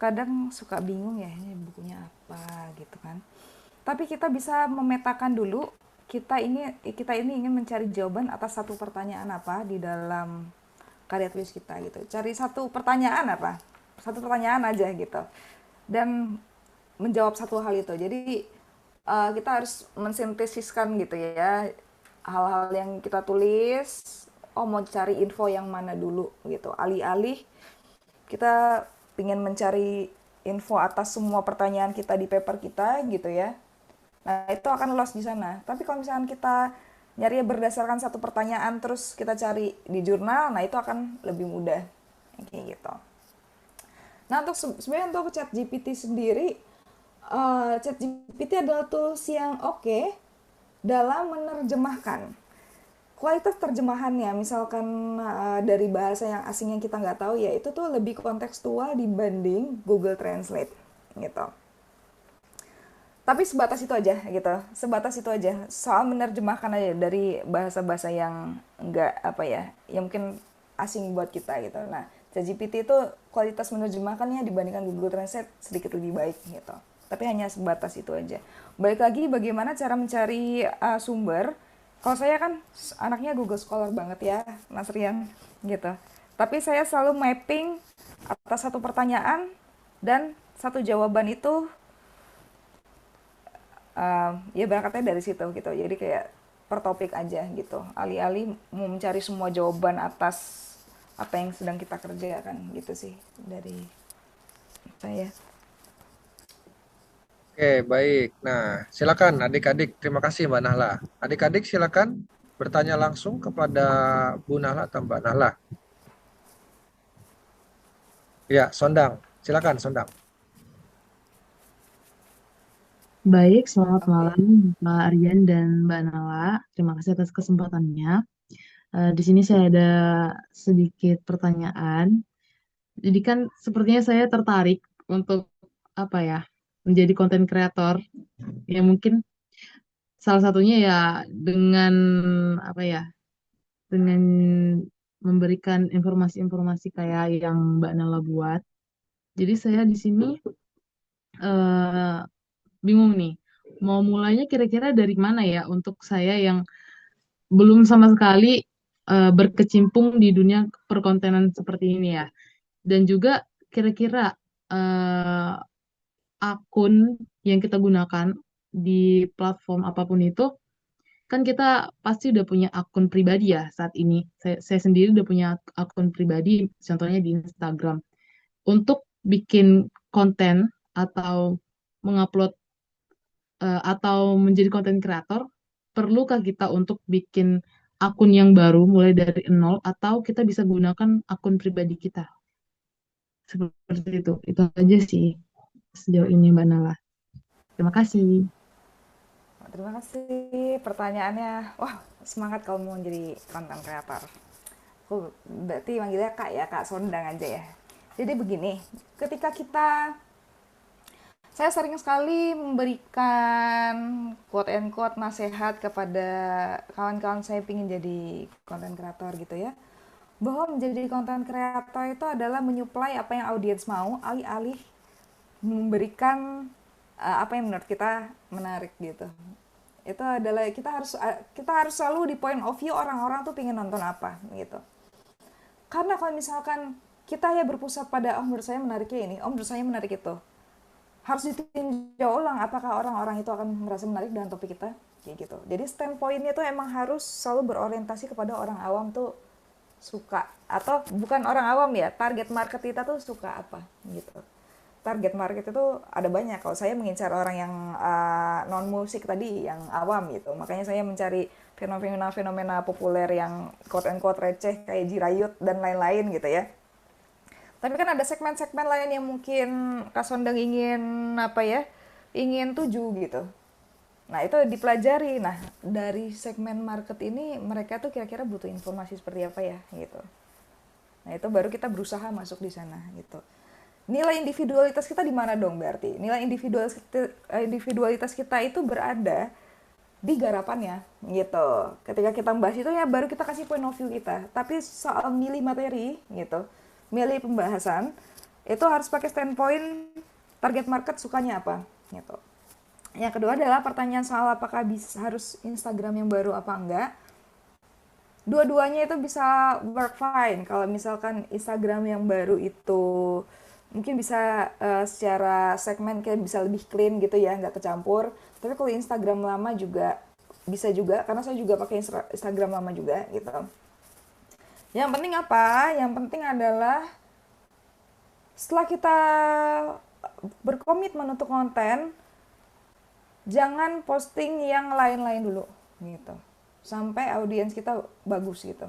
A: kadang suka bingung ya, ini bukunya apa gitu kan. Tapi kita bisa memetakan dulu kita ini ingin mencari jawaban atas satu pertanyaan apa di dalam karya tulis kita gitu. Cari satu pertanyaan apa? Satu pertanyaan aja gitu. Dan menjawab satu hal itu. Jadi kita harus mensintesiskan gitu ya hal-hal yang kita tulis. Oh, mau cari info yang mana dulu gitu. Alih-alih kita ingin mencari info atas semua pertanyaan kita di paper kita gitu ya. Nah, itu akan lost di sana. Tapi kalau misalkan kita nyari berdasarkan satu pertanyaan terus kita cari di jurnal, nah itu akan lebih mudah. Kayak gitu. Nah, sebenarnya untuk ChatGPT sendiri, ChatGPT adalah tools yang oke dalam menerjemahkan. Kualitas terjemahannya, misalkan dari bahasa yang asing yang kita nggak tahu ya, itu tuh lebih kontekstual dibanding Google Translate gitu. Tapi sebatas itu aja gitu, sebatas itu aja. Soal menerjemahkan aja dari bahasa-bahasa yang enggak apa ya, yang mungkin asing buat kita gitu. Nah, ChatGPT itu kualitas menerjemahkannya dibandingkan Google Translate sedikit lebih baik gitu. Tapi hanya sebatas itu aja. Balik lagi bagaimana cara mencari sumber. Kalau saya kan anaknya Google Scholar banget ya, Mas Rian, gitu. Tapi saya selalu mapping atas satu pertanyaan dan satu jawaban itu ya berangkatnya dari situ gitu. Jadi kayak per topik aja gitu. Alih-alih mau mencari semua jawaban atas apa yang sedang kita kerjakan gitu sih dari saya.
B: Oke, baik. Nah, silakan adik-adik. Terima kasih Mbak Nahla. Adik-adik silakan bertanya langsung kepada Bu Nahla atau Mbak Nahla. Ya, Sondang. Silakan, Sondang.
F: Baik, selamat
A: Oke.
F: malam Pak Aryan dan Mbak Nala. Terima kasih atas kesempatannya. Di sini saya ada sedikit pertanyaan. Jadi kan sepertinya saya tertarik untuk apa ya, menjadi konten kreator. Ya mungkin salah satunya ya dengan apa ya, dengan memberikan informasi-informasi kayak yang Mbak Nala buat. Jadi saya di sini eh, bingung nih, mau mulainya kira-kira dari mana ya untuk saya yang belum sama sekali berkecimpung di dunia perkontenan seperti ini ya. Dan juga kira-kira eh, akun yang kita gunakan di platform apapun itu, kan kita pasti udah punya akun pribadi ya saat ini. Saya sendiri udah punya akun pribadi, contohnya di Instagram. Untuk bikin konten atau mengupload atau menjadi konten kreator, perlukah kita untuk bikin akun yang baru mulai dari nol atau kita bisa gunakan akun pribadi kita? Seperti itu. Itu aja sih sejauh ini Mbak Nala. Terima kasih.
A: Terima kasih pertanyaannya. Wah, semangat kalau mau jadi konten kreator. Aku berarti manggilnya Kak ya, Kak Sondang aja ya. Jadi begini, ketika kita saya sering sekali memberikan quote and quote nasihat kepada kawan-kawan saya ingin jadi konten kreator gitu ya. Bahwa menjadi konten kreator itu adalah menyuplai apa yang audiens mau, alih-alih memberikan apa yang menurut kita menarik gitu. Itu adalah kita harus selalu di point of view orang-orang tuh pengen nonton apa gitu. Karena kalau misalkan kita ya berpusat pada oh menurut saya menariknya ini, oh menurut saya menarik itu, harus ditinjau ulang apakah orang-orang itu akan merasa menarik dengan topik kita kayak gitu. Jadi standpointnya tuh emang harus selalu berorientasi kepada orang awam tuh suka, atau bukan orang awam ya, target market kita tuh suka apa gitu. Target market itu ada banyak. Kalau saya mengincar orang yang non musik tadi, yang awam gitu, makanya saya mencari fenomena-fenomena populer yang quote and quote receh kayak Jirayut dan lain-lain gitu ya. Tapi kan ada segmen-segmen lain yang mungkin Kak Sondang ingin apa ya, ingin tuju gitu. Nah itu dipelajari. Nah dari segmen market ini mereka tuh kira-kira butuh informasi seperti apa ya gitu. Nah itu baru kita berusaha masuk di sana gitu. Nilai individualitas kita di mana dong berarti? Nilai individualitas kita itu berada di garapannya gitu. Ketika kita membahas itu ya baru kita kasih point of view kita. Tapi soal milih materi gitu, milih pembahasan itu harus pakai standpoint target market sukanya apa gitu. Yang kedua adalah pertanyaan soal apakah harus Instagram yang baru apa enggak. Dua-duanya itu bisa work fine. Kalau misalkan Instagram yang baru itu mungkin bisa secara segmen kayak bisa lebih clean gitu ya, nggak kecampur. Tapi kalau Instagram lama juga bisa juga, karena saya juga pakai Instagram lama juga gitu. Yang penting apa? Yang penting adalah setelah kita berkomitmen untuk konten, jangan posting yang lain-lain dulu gitu. Sampai audiens kita bagus gitu.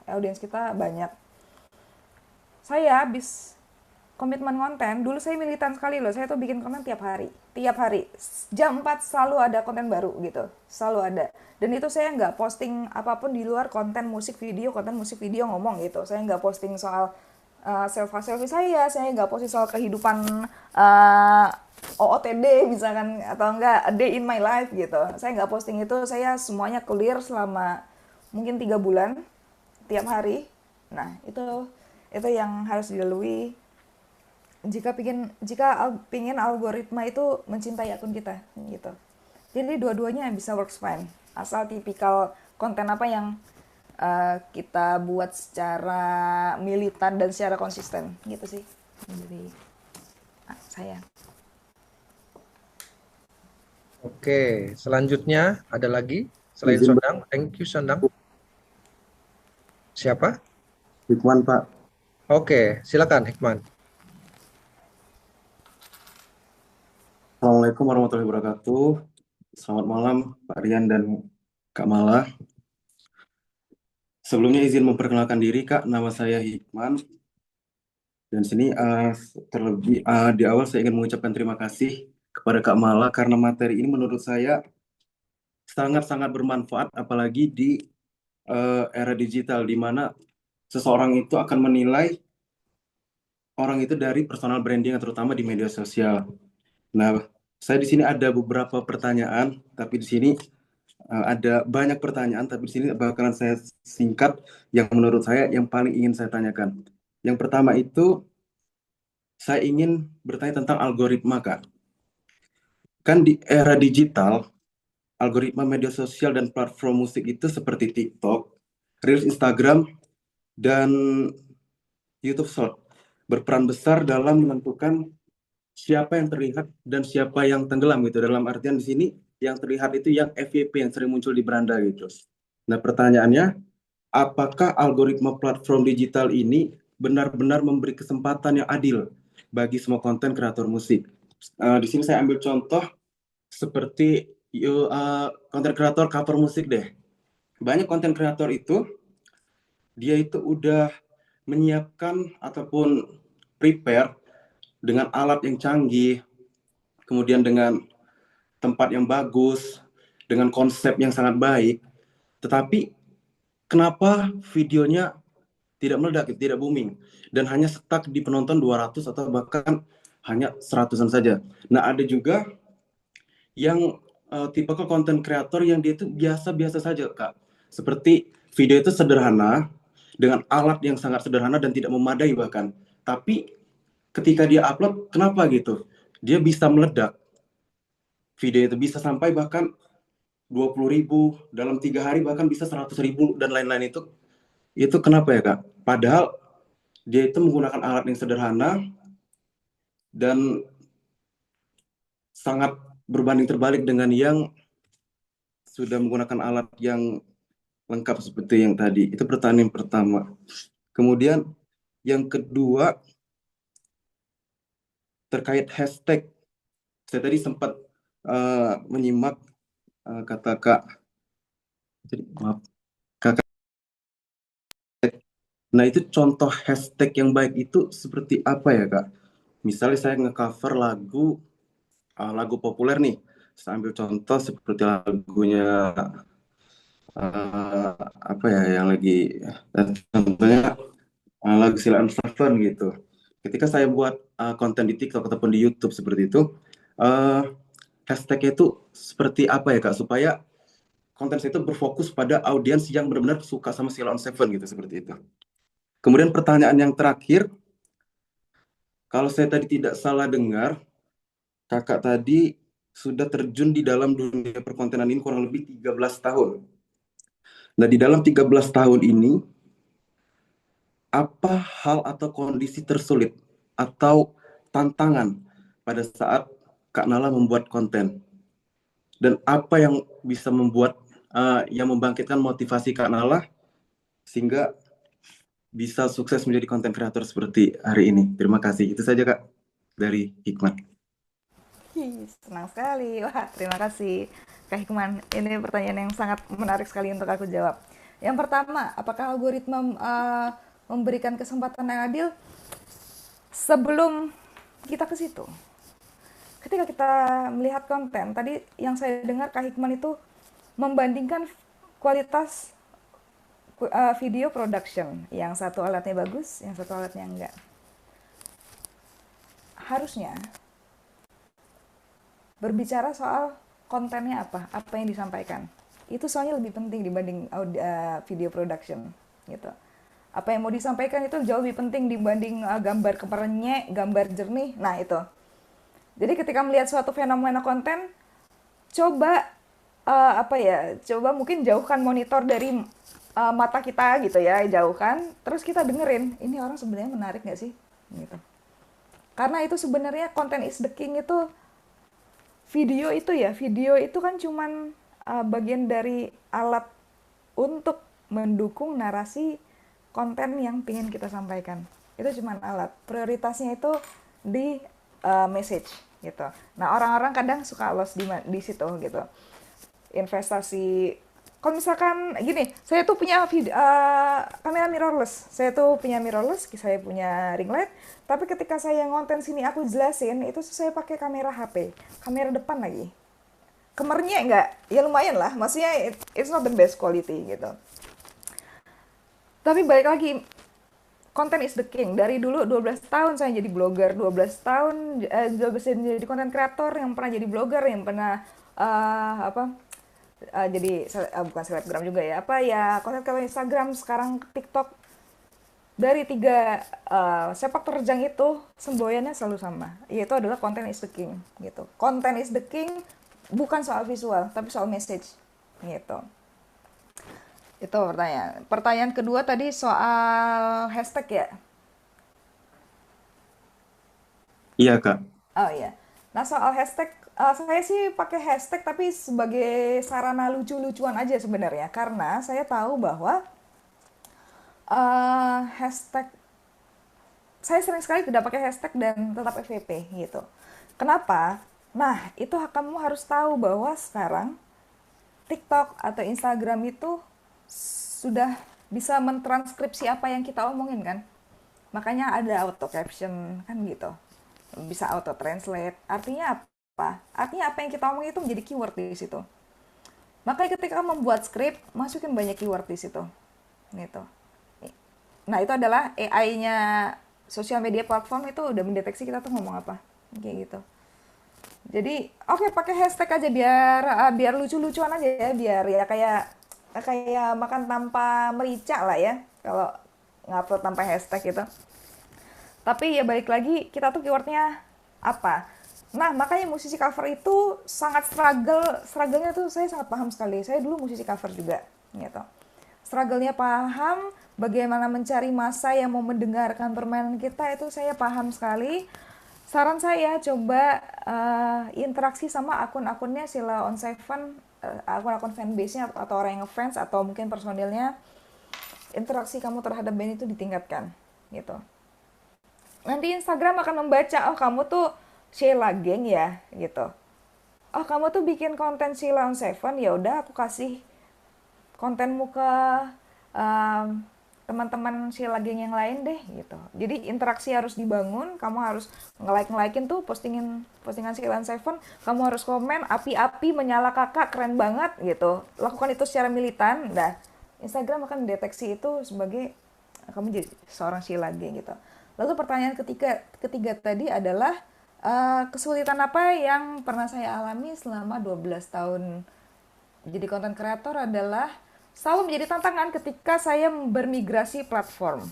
A: Audiens kita banyak. Saya habis komitmen konten, dulu saya militan sekali loh. Saya tuh bikin konten tiap hari. Tiap hari. Jam 4 selalu ada konten baru gitu. Selalu ada. Dan itu saya nggak posting apapun di luar konten musik video ngomong gitu. Saya nggak posting soal selfie saya nggak posting soal kehidupan OOTD misalkan, atau enggak a day in my life gitu. Saya nggak posting itu, saya semuanya clear selama mungkin 3 bulan tiap hari. Nah itu yang harus dilalui jika pingin algoritma itu mencintai akun kita gitu. Jadi dua-duanya bisa works fine asal tipikal konten apa yang kita buat secara militan dan secara konsisten gitu sih. Jadi saya.
B: Oke, selanjutnya ada lagi selain
E: Izin
B: Sondang. Thank you Sondang. Siapa?
E: Hikman, Pak.
B: Oke, silakan Hikman.
E: Assalamualaikum warahmatullahi wabarakatuh. Selamat malam, Pak Rian dan Kak Mala. Sebelumnya izin memperkenalkan diri, Kak. Nama saya Hikman. Dan sini terlebih di awal saya ingin mengucapkan terima kasih kepada Kak Mala karena materi ini menurut saya sangat-sangat bermanfaat, apalagi di era digital di mana seseorang itu akan menilai orang itu dari personal branding, terutama di media sosial. Nah, saya di sini ada beberapa pertanyaan, tapi di sini ada banyak pertanyaan, tapi di sini bakalan saya singkat yang menurut saya yang paling ingin saya tanyakan. Yang pertama itu, saya ingin bertanya tentang algoritma, Kak. Kan di era digital, algoritma media sosial dan platform musik itu seperti TikTok, Reels Instagram, dan YouTube Short berperan besar dalam menentukan siapa yang terlihat dan siapa yang tenggelam gitu. Dalam artian di sini yang terlihat itu yang FYP yang sering muncul di beranda gitu. Nah, pertanyaannya, apakah algoritma platform digital ini benar-benar memberi kesempatan yang adil bagi semua konten kreator musik? Di sini saya ambil contoh seperti konten kreator cover musik deh. Banyak konten kreator itu dia itu udah menyiapkan ataupun prepare dengan alat yang canggih, kemudian dengan tempat yang bagus, dengan konsep yang sangat baik. Tetapi kenapa videonya tidak meledak, tidak booming, dan hanya stuck di penonton 200 atau bahkan hanya 100-an saja. Nah, ada juga yang tipe konten kreator yang dia itu biasa-biasa saja, Kak. Seperti video itu sederhana, dengan alat yang sangat sederhana dan tidak memadai bahkan. Tapi ketika dia upload, kenapa gitu? Dia bisa meledak. Video itu bisa sampai bahkan 20.000, dalam 3 hari bahkan bisa 100.000 dan lain-lain itu kenapa ya, Kak? Padahal dia itu menggunakan alat yang sederhana dan sangat berbanding terbalik dengan yang sudah menggunakan alat yang lengkap seperti yang tadi. Itu pertanyaan yang pertama. Kemudian yang kedua terkait hashtag. Saya tadi sempat menyimak kata Kak, maaf, Kakak. Nah, itu contoh hashtag yang baik itu seperti apa ya, Kak? Misalnya saya nge-cover lagu populer nih. Saya ambil contoh seperti lagunya apa ya yang lagi contohnya lagu Sheila on 7 gitu. Ketika saya buat konten di TikTok ataupun di YouTube seperti itu, hashtagnya itu seperti apa ya, Kak, supaya konten saya itu berfokus pada audiens yang benar-benar suka sama Sheila on 7 gitu, seperti itu. Kemudian pertanyaan yang terakhir, kalau saya tadi tidak salah dengar, Kakak tadi sudah terjun di dalam dunia perkontenan ini kurang lebih 13 tahun. Nah, di dalam 13 tahun ini, apa hal atau kondisi tersulit atau tantangan pada saat Kak Nala membuat konten? Dan apa yang bisa membuat, yang membangkitkan motivasi Kak Nala sehingga bisa sukses menjadi konten kreator seperti hari ini? Terima kasih. Itu saja, Kak, dari Hikmat.
A: Senang sekali. Wah, terima kasih Kak Hikman. Ini pertanyaan yang sangat menarik sekali untuk aku jawab. Yang pertama, apakah algoritma memberikan kesempatan yang adil? Sebelum kita ke situ, ketika kita melihat konten, tadi yang saya dengar Kak Hikman itu membandingkan kualitas video production. Yang satu alatnya bagus, yang satu alatnya enggak. Harusnya berbicara soal kontennya apa yang disampaikan. Itu soalnya lebih penting dibanding video production gitu. Apa yang mau disampaikan itu jauh lebih penting dibanding gambar kemerenyek, gambar jernih. Nah, itu. Jadi ketika melihat suatu fenomena konten, coba apa ya, coba mungkin jauhkan monitor dari mata kita gitu ya, jauhkan, terus kita dengerin, ini orang sebenarnya menarik nggak sih? Gitu. Karena itu sebenarnya content is the king itu, video itu kan cuman bagian dari alat untuk mendukung narasi konten yang ingin kita sampaikan. Itu cuman alat. Prioritasnya itu di message gitu. Nah, orang-orang kadang suka lost di situ gitu. Investasi, kalau misalkan gini, saya tuh punya kamera mirrorless. Saya punya ring light, tapi ketika saya ngonten sini aku jelasin, itu saya pakai kamera HP, kamera depan lagi. Kemernya enggak, ya lumayan lah, maksudnya it's not the best quality gitu. Tapi balik lagi, content is the king. Dari dulu 12 tahun saya jadi blogger, 12 tahun 12 tahun jadi content creator, yang pernah jadi blogger, yang pernah apa jadi bukan selebgram juga ya, apa ya, content creator Instagram, sekarang TikTok. Dari tiga sepak terjang itu semboyannya selalu sama, yaitu adalah content is the king gitu. Content is the king bukan soal visual, tapi soal message gitu. Itu pertanyaan. Pertanyaan kedua tadi soal hashtag ya.
E: Iya, Kak.
A: Oh iya. Nah, soal hashtag, saya sih pakai hashtag tapi sebagai sarana lucu-lucuan aja sebenarnya. Karena saya tahu bahwa hashtag, saya sering sekali tidak pakai hashtag dan tetap FVP gitu. Kenapa? Nah, itu kamu harus tahu bahwa sekarang TikTok atau Instagram itu sudah bisa mentranskripsi apa yang kita omongin kan. Makanya ada auto caption kan gitu. Bisa auto translate. Artinya apa? Artinya apa yang kita omongin itu menjadi keyword di situ. Makanya ketika membuat skrip, masukin banyak keyword di situ. Gitu. Nah, itu adalah AI-nya sosial media platform, itu udah mendeteksi kita tuh ngomong apa. Kayak gitu. Jadi, oke, pakai hashtag aja biar lucu-lucuan aja ya, biar ya kayak kayak makan tanpa merica lah ya, kalau ngupload tanpa hashtag gitu. Tapi ya balik lagi, kita tuh keywordnya apa. Nah, makanya musisi cover itu sangat struggle-nya tuh saya sangat paham sekali. Saya dulu musisi cover juga, gitu. Struggle-nya paham, bagaimana mencari massa yang mau mendengarkan permainan kita itu saya paham sekali. Saran saya coba interaksi sama akun-akunnya Sheila on Seven, akun-akun fanbase-nya atau orang yang ngefans atau mungkin personilnya. Interaksi kamu terhadap band itu ditingkatkan, gitu. Nanti Instagram akan membaca, oh kamu tuh Sheila geng ya, gitu. Oh kamu tuh bikin konten Sheila on Seven, ya udah aku kasih kontenmu ke um, teman-teman Sheila geng yang lain deh, gitu. Jadi interaksi harus dibangun, kamu harus nge-like-nge-likein tuh postingan Sheila on Seven, kamu harus komen api-api menyala kakak keren banget gitu. Lakukan itu secara militan. Nah, Instagram akan mendeteksi itu sebagai kamu jadi seorang Sheila geng gitu. Lalu pertanyaan ketiga tadi adalah kesulitan apa yang pernah saya alami selama 12 tahun jadi content creator adalah selalu menjadi tantangan ketika saya bermigrasi platform.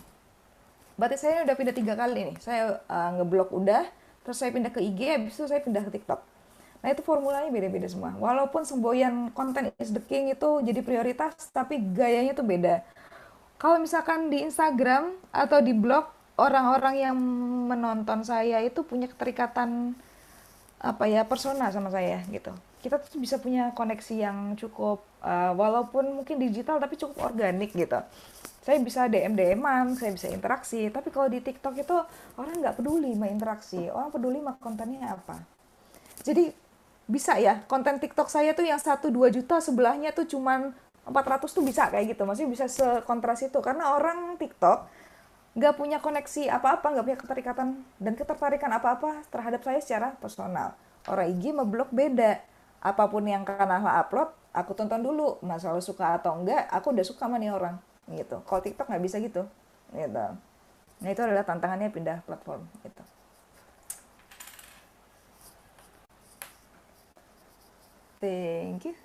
A: Berarti saya udah pindah 3 kali nih. Saya ngeblok udah, terus saya pindah ke IG, habis itu saya pindah ke TikTok. Nah itu formulanya beda-beda semua. Walaupun semboyan content is the king itu jadi prioritas, tapi gayanya tuh beda. Kalau misalkan di Instagram atau di blog, orang-orang yang menonton saya itu punya keterikatan apa ya, persona sama saya gitu. Kita tuh bisa punya koneksi yang cukup walaupun mungkin digital tapi cukup organik gitu. Saya bisa DM-DM-an, saya bisa interaksi. Tapi kalau di TikTok itu orang nggak peduli sama interaksi, orang peduli sama kontennya apa. Jadi bisa ya, konten TikTok saya tuh yang 1-2 juta, sebelahnya tuh cuman 400 tuh bisa kayak gitu. Maksudnya bisa sekontras itu. Karena orang TikTok nggak punya koneksi apa-apa, nggak punya keterikatan dan ketertarikan apa-apa terhadap saya secara personal. Orang IG sama blog beda. Apapun yang kanal upload, aku tonton dulu. Masalah suka atau enggak, aku udah suka sama nih orang. Gitu. Kalau TikTok nggak bisa gitu. Gitu. Nah itu adalah tantangannya pindah platform. Gitu. Thank you.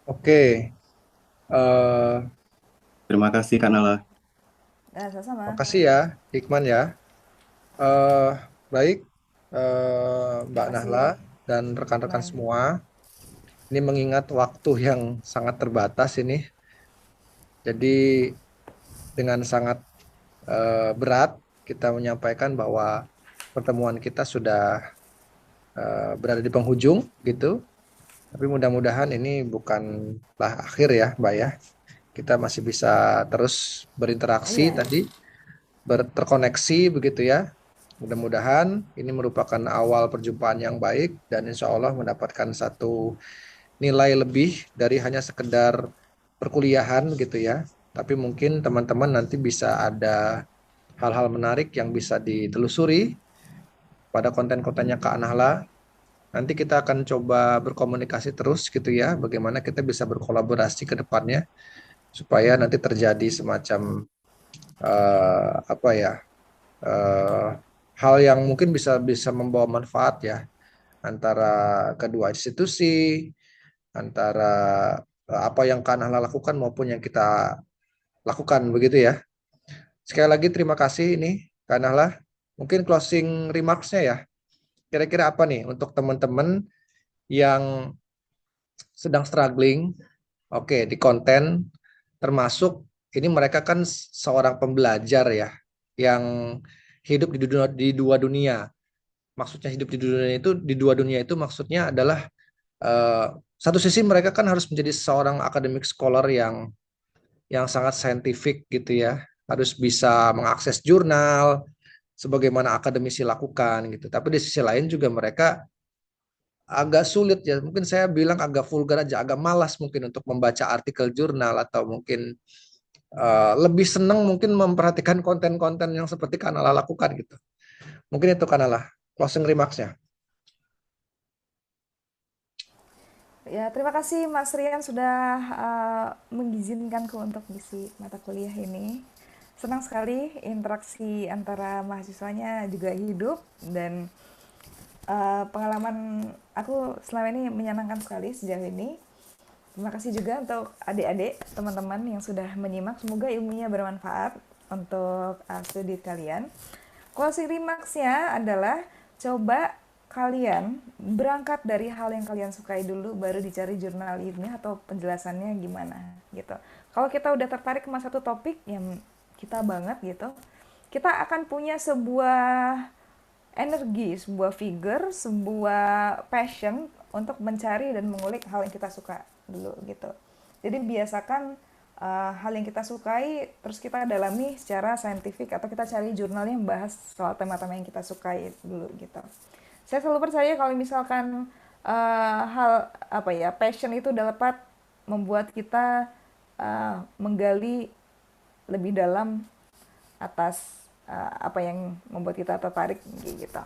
B: Oke, eh,
E: Terima kasih, Kak Nala.
A: Sama-sama.
B: makasih ya, Hikman ya. Eh, Baik, Mbak
A: Makasih
B: Nahla dan rekan-rekan
A: Hikman.
B: semua. Ini mengingat waktu yang sangat terbatas ini, jadi dengan sangat berat kita menyampaikan bahwa pertemuan kita sudah berada di penghujung gitu. Tapi mudah-mudahan ini bukanlah akhir ya, Mbak ya. Kita masih bisa terus berinteraksi
A: Iya.
B: tadi, terkoneksi begitu ya. Mudah-mudahan ini merupakan awal perjumpaan yang baik dan insya Allah mendapatkan satu nilai lebih dari hanya sekedar perkuliahan gitu ya. Tapi mungkin teman-teman nanti bisa ada hal-hal menarik yang bisa ditelusuri pada konten-kontennya Kak Nahla. Nanti kita akan coba berkomunikasi terus gitu ya, bagaimana kita bisa berkolaborasi ke depannya supaya nanti terjadi semacam apa ya, eh, hal yang mungkin bisa bisa membawa manfaat ya antara kedua institusi, antara apa yang Kak Nahla lakukan maupun yang kita lakukan begitu ya. Sekali lagi terima kasih ini Kak Nahla. Mungkin closing remarks-nya ya. Kira-kira apa nih untuk teman-teman yang sedang struggling, oke, di konten, termasuk ini mereka kan seorang pembelajar ya, yang hidup di dua dunia. Maksudnya hidup di dua dunia itu maksudnya adalah eh, satu sisi mereka kan harus menjadi seorang academic scholar yang sangat saintifik gitu ya, harus bisa mengakses jurnal sebagaimana akademisi lakukan gitu. Tapi di sisi lain juga mereka agak sulit ya, mungkin saya bilang agak vulgar aja, agak malas mungkin untuk membaca artikel jurnal atau mungkin lebih senang mungkin memperhatikan konten-konten yang seperti Kanala lakukan gitu. Mungkin itu Kanala closing remarks-nya.
A: Ya, terima kasih Mas Rian sudah mengizinkanku untuk ngisi mata kuliah ini. Senang sekali interaksi antara mahasiswanya juga hidup dan pengalaman aku selama ini menyenangkan sekali sejauh ini. Terima kasih juga untuk adik-adik, teman-teman yang sudah menyimak. Semoga ilmunya bermanfaat untuk studi kalian. Closing remarks-nya adalah coba kalian berangkat dari hal yang kalian sukai dulu, baru dicari jurnal ilmiah atau penjelasannya gimana gitu. Kalau kita udah tertarik sama satu topik yang kita banget gitu, kita akan punya sebuah energi, sebuah figure, sebuah passion untuk mencari dan mengulik hal yang kita suka dulu gitu. Jadi biasakan hal yang kita sukai terus kita dalami secara saintifik atau kita cari jurnal yang bahas soal tema-tema yang kita sukai dulu gitu. Saya selalu percaya kalau misalkan hal apa ya passion itu dapat membuat kita menggali lebih dalam atas apa yang membuat kita tertarik gitu.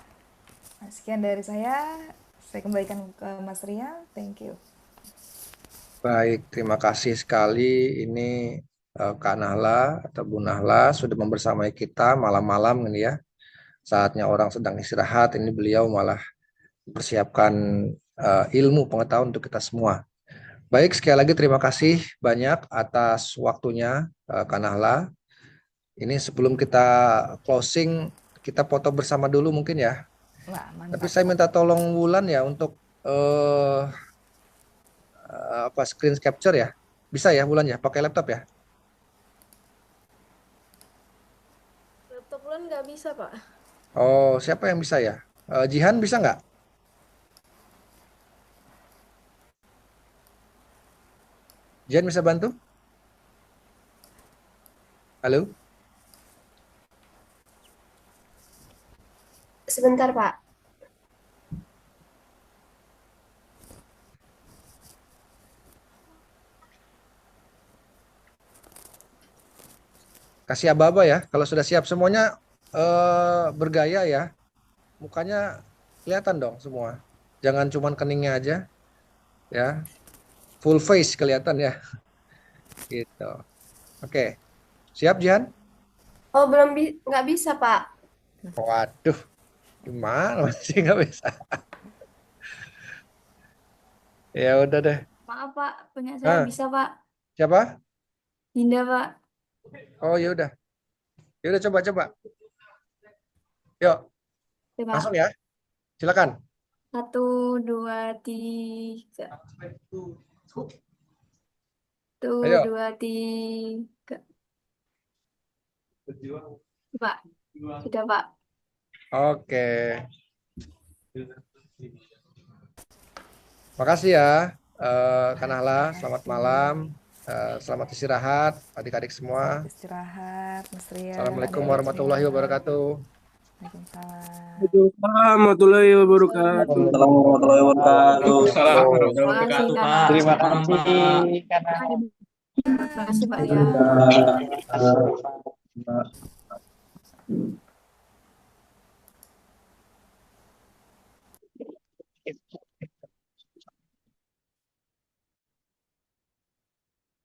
A: Nah, sekian dari saya kembalikan ke Mas Ria, thank you.
B: Baik, terima kasih sekali ini Kak Nahla atau Bu Nahla sudah membersamai kita malam-malam ini ya. Saatnya orang sedang istirahat, ini beliau malah mempersiapkan ilmu pengetahuan untuk kita semua. Baik, sekali lagi terima kasih banyak atas waktunya Kak Nahla. Ini sebelum kita closing, kita foto bersama dulu mungkin ya.
A: Wah,
B: Tapi
A: mantap.
B: saya minta tolong Wulan ya untuk apa screen capture ya. Bisa ya Wulan ya, pakai laptop ya.
C: Laptop Ulan nggak bisa, Pak.
B: Oh, siapa yang bisa ya? Jihan bisa nggak? Jihan bisa bantu? Halo?
C: Sebentar, Pak.
B: Kasih aba-aba ya. Kalau sudah siap semuanya bergaya ya. Mukanya kelihatan dong semua. Jangan cuman keningnya aja ya. Full face kelihatan ya. Gitu. Oke. Siap Jihan?
C: Oh, nggak bisa, Pak.
B: Waduh, gimana masih nggak bisa? Ya udah deh.
C: Maaf, Pak. Punya saya
B: Ah,
C: bisa, Pak.
B: siapa?
C: Dinda, Pak.
B: Oh ya udah. Ya udah coba-coba. Yuk,
C: Oke,
B: langsung
C: Pak.
B: ya. Silakan.
C: Satu, dua, tiga. Satu,
B: Ayo.
C: dua, tiga. Pak, sudah Pak.
B: Oke. Makasih ya, Kak Nahla. Selamat malam. Selamat istirahat, adik-adik semua.
A: Selamat istirahat, Mas Rian,
B: Assalamualaikum
A: adik-adik
B: warahmatullahi
A: semua.
B: wabarakatuh.
A: Waalaikumsalam.
G: Waalaikumsalam warahmatullahi wabarakatuh.
E: Assalamualaikum warahmatullahi wabaterima
C: Makasih
E: wabarakatuh,
C: Kakak.
E: Pak.
H: Terima kasih karena
C: Terima kasih Pak ya.
D: Mbak.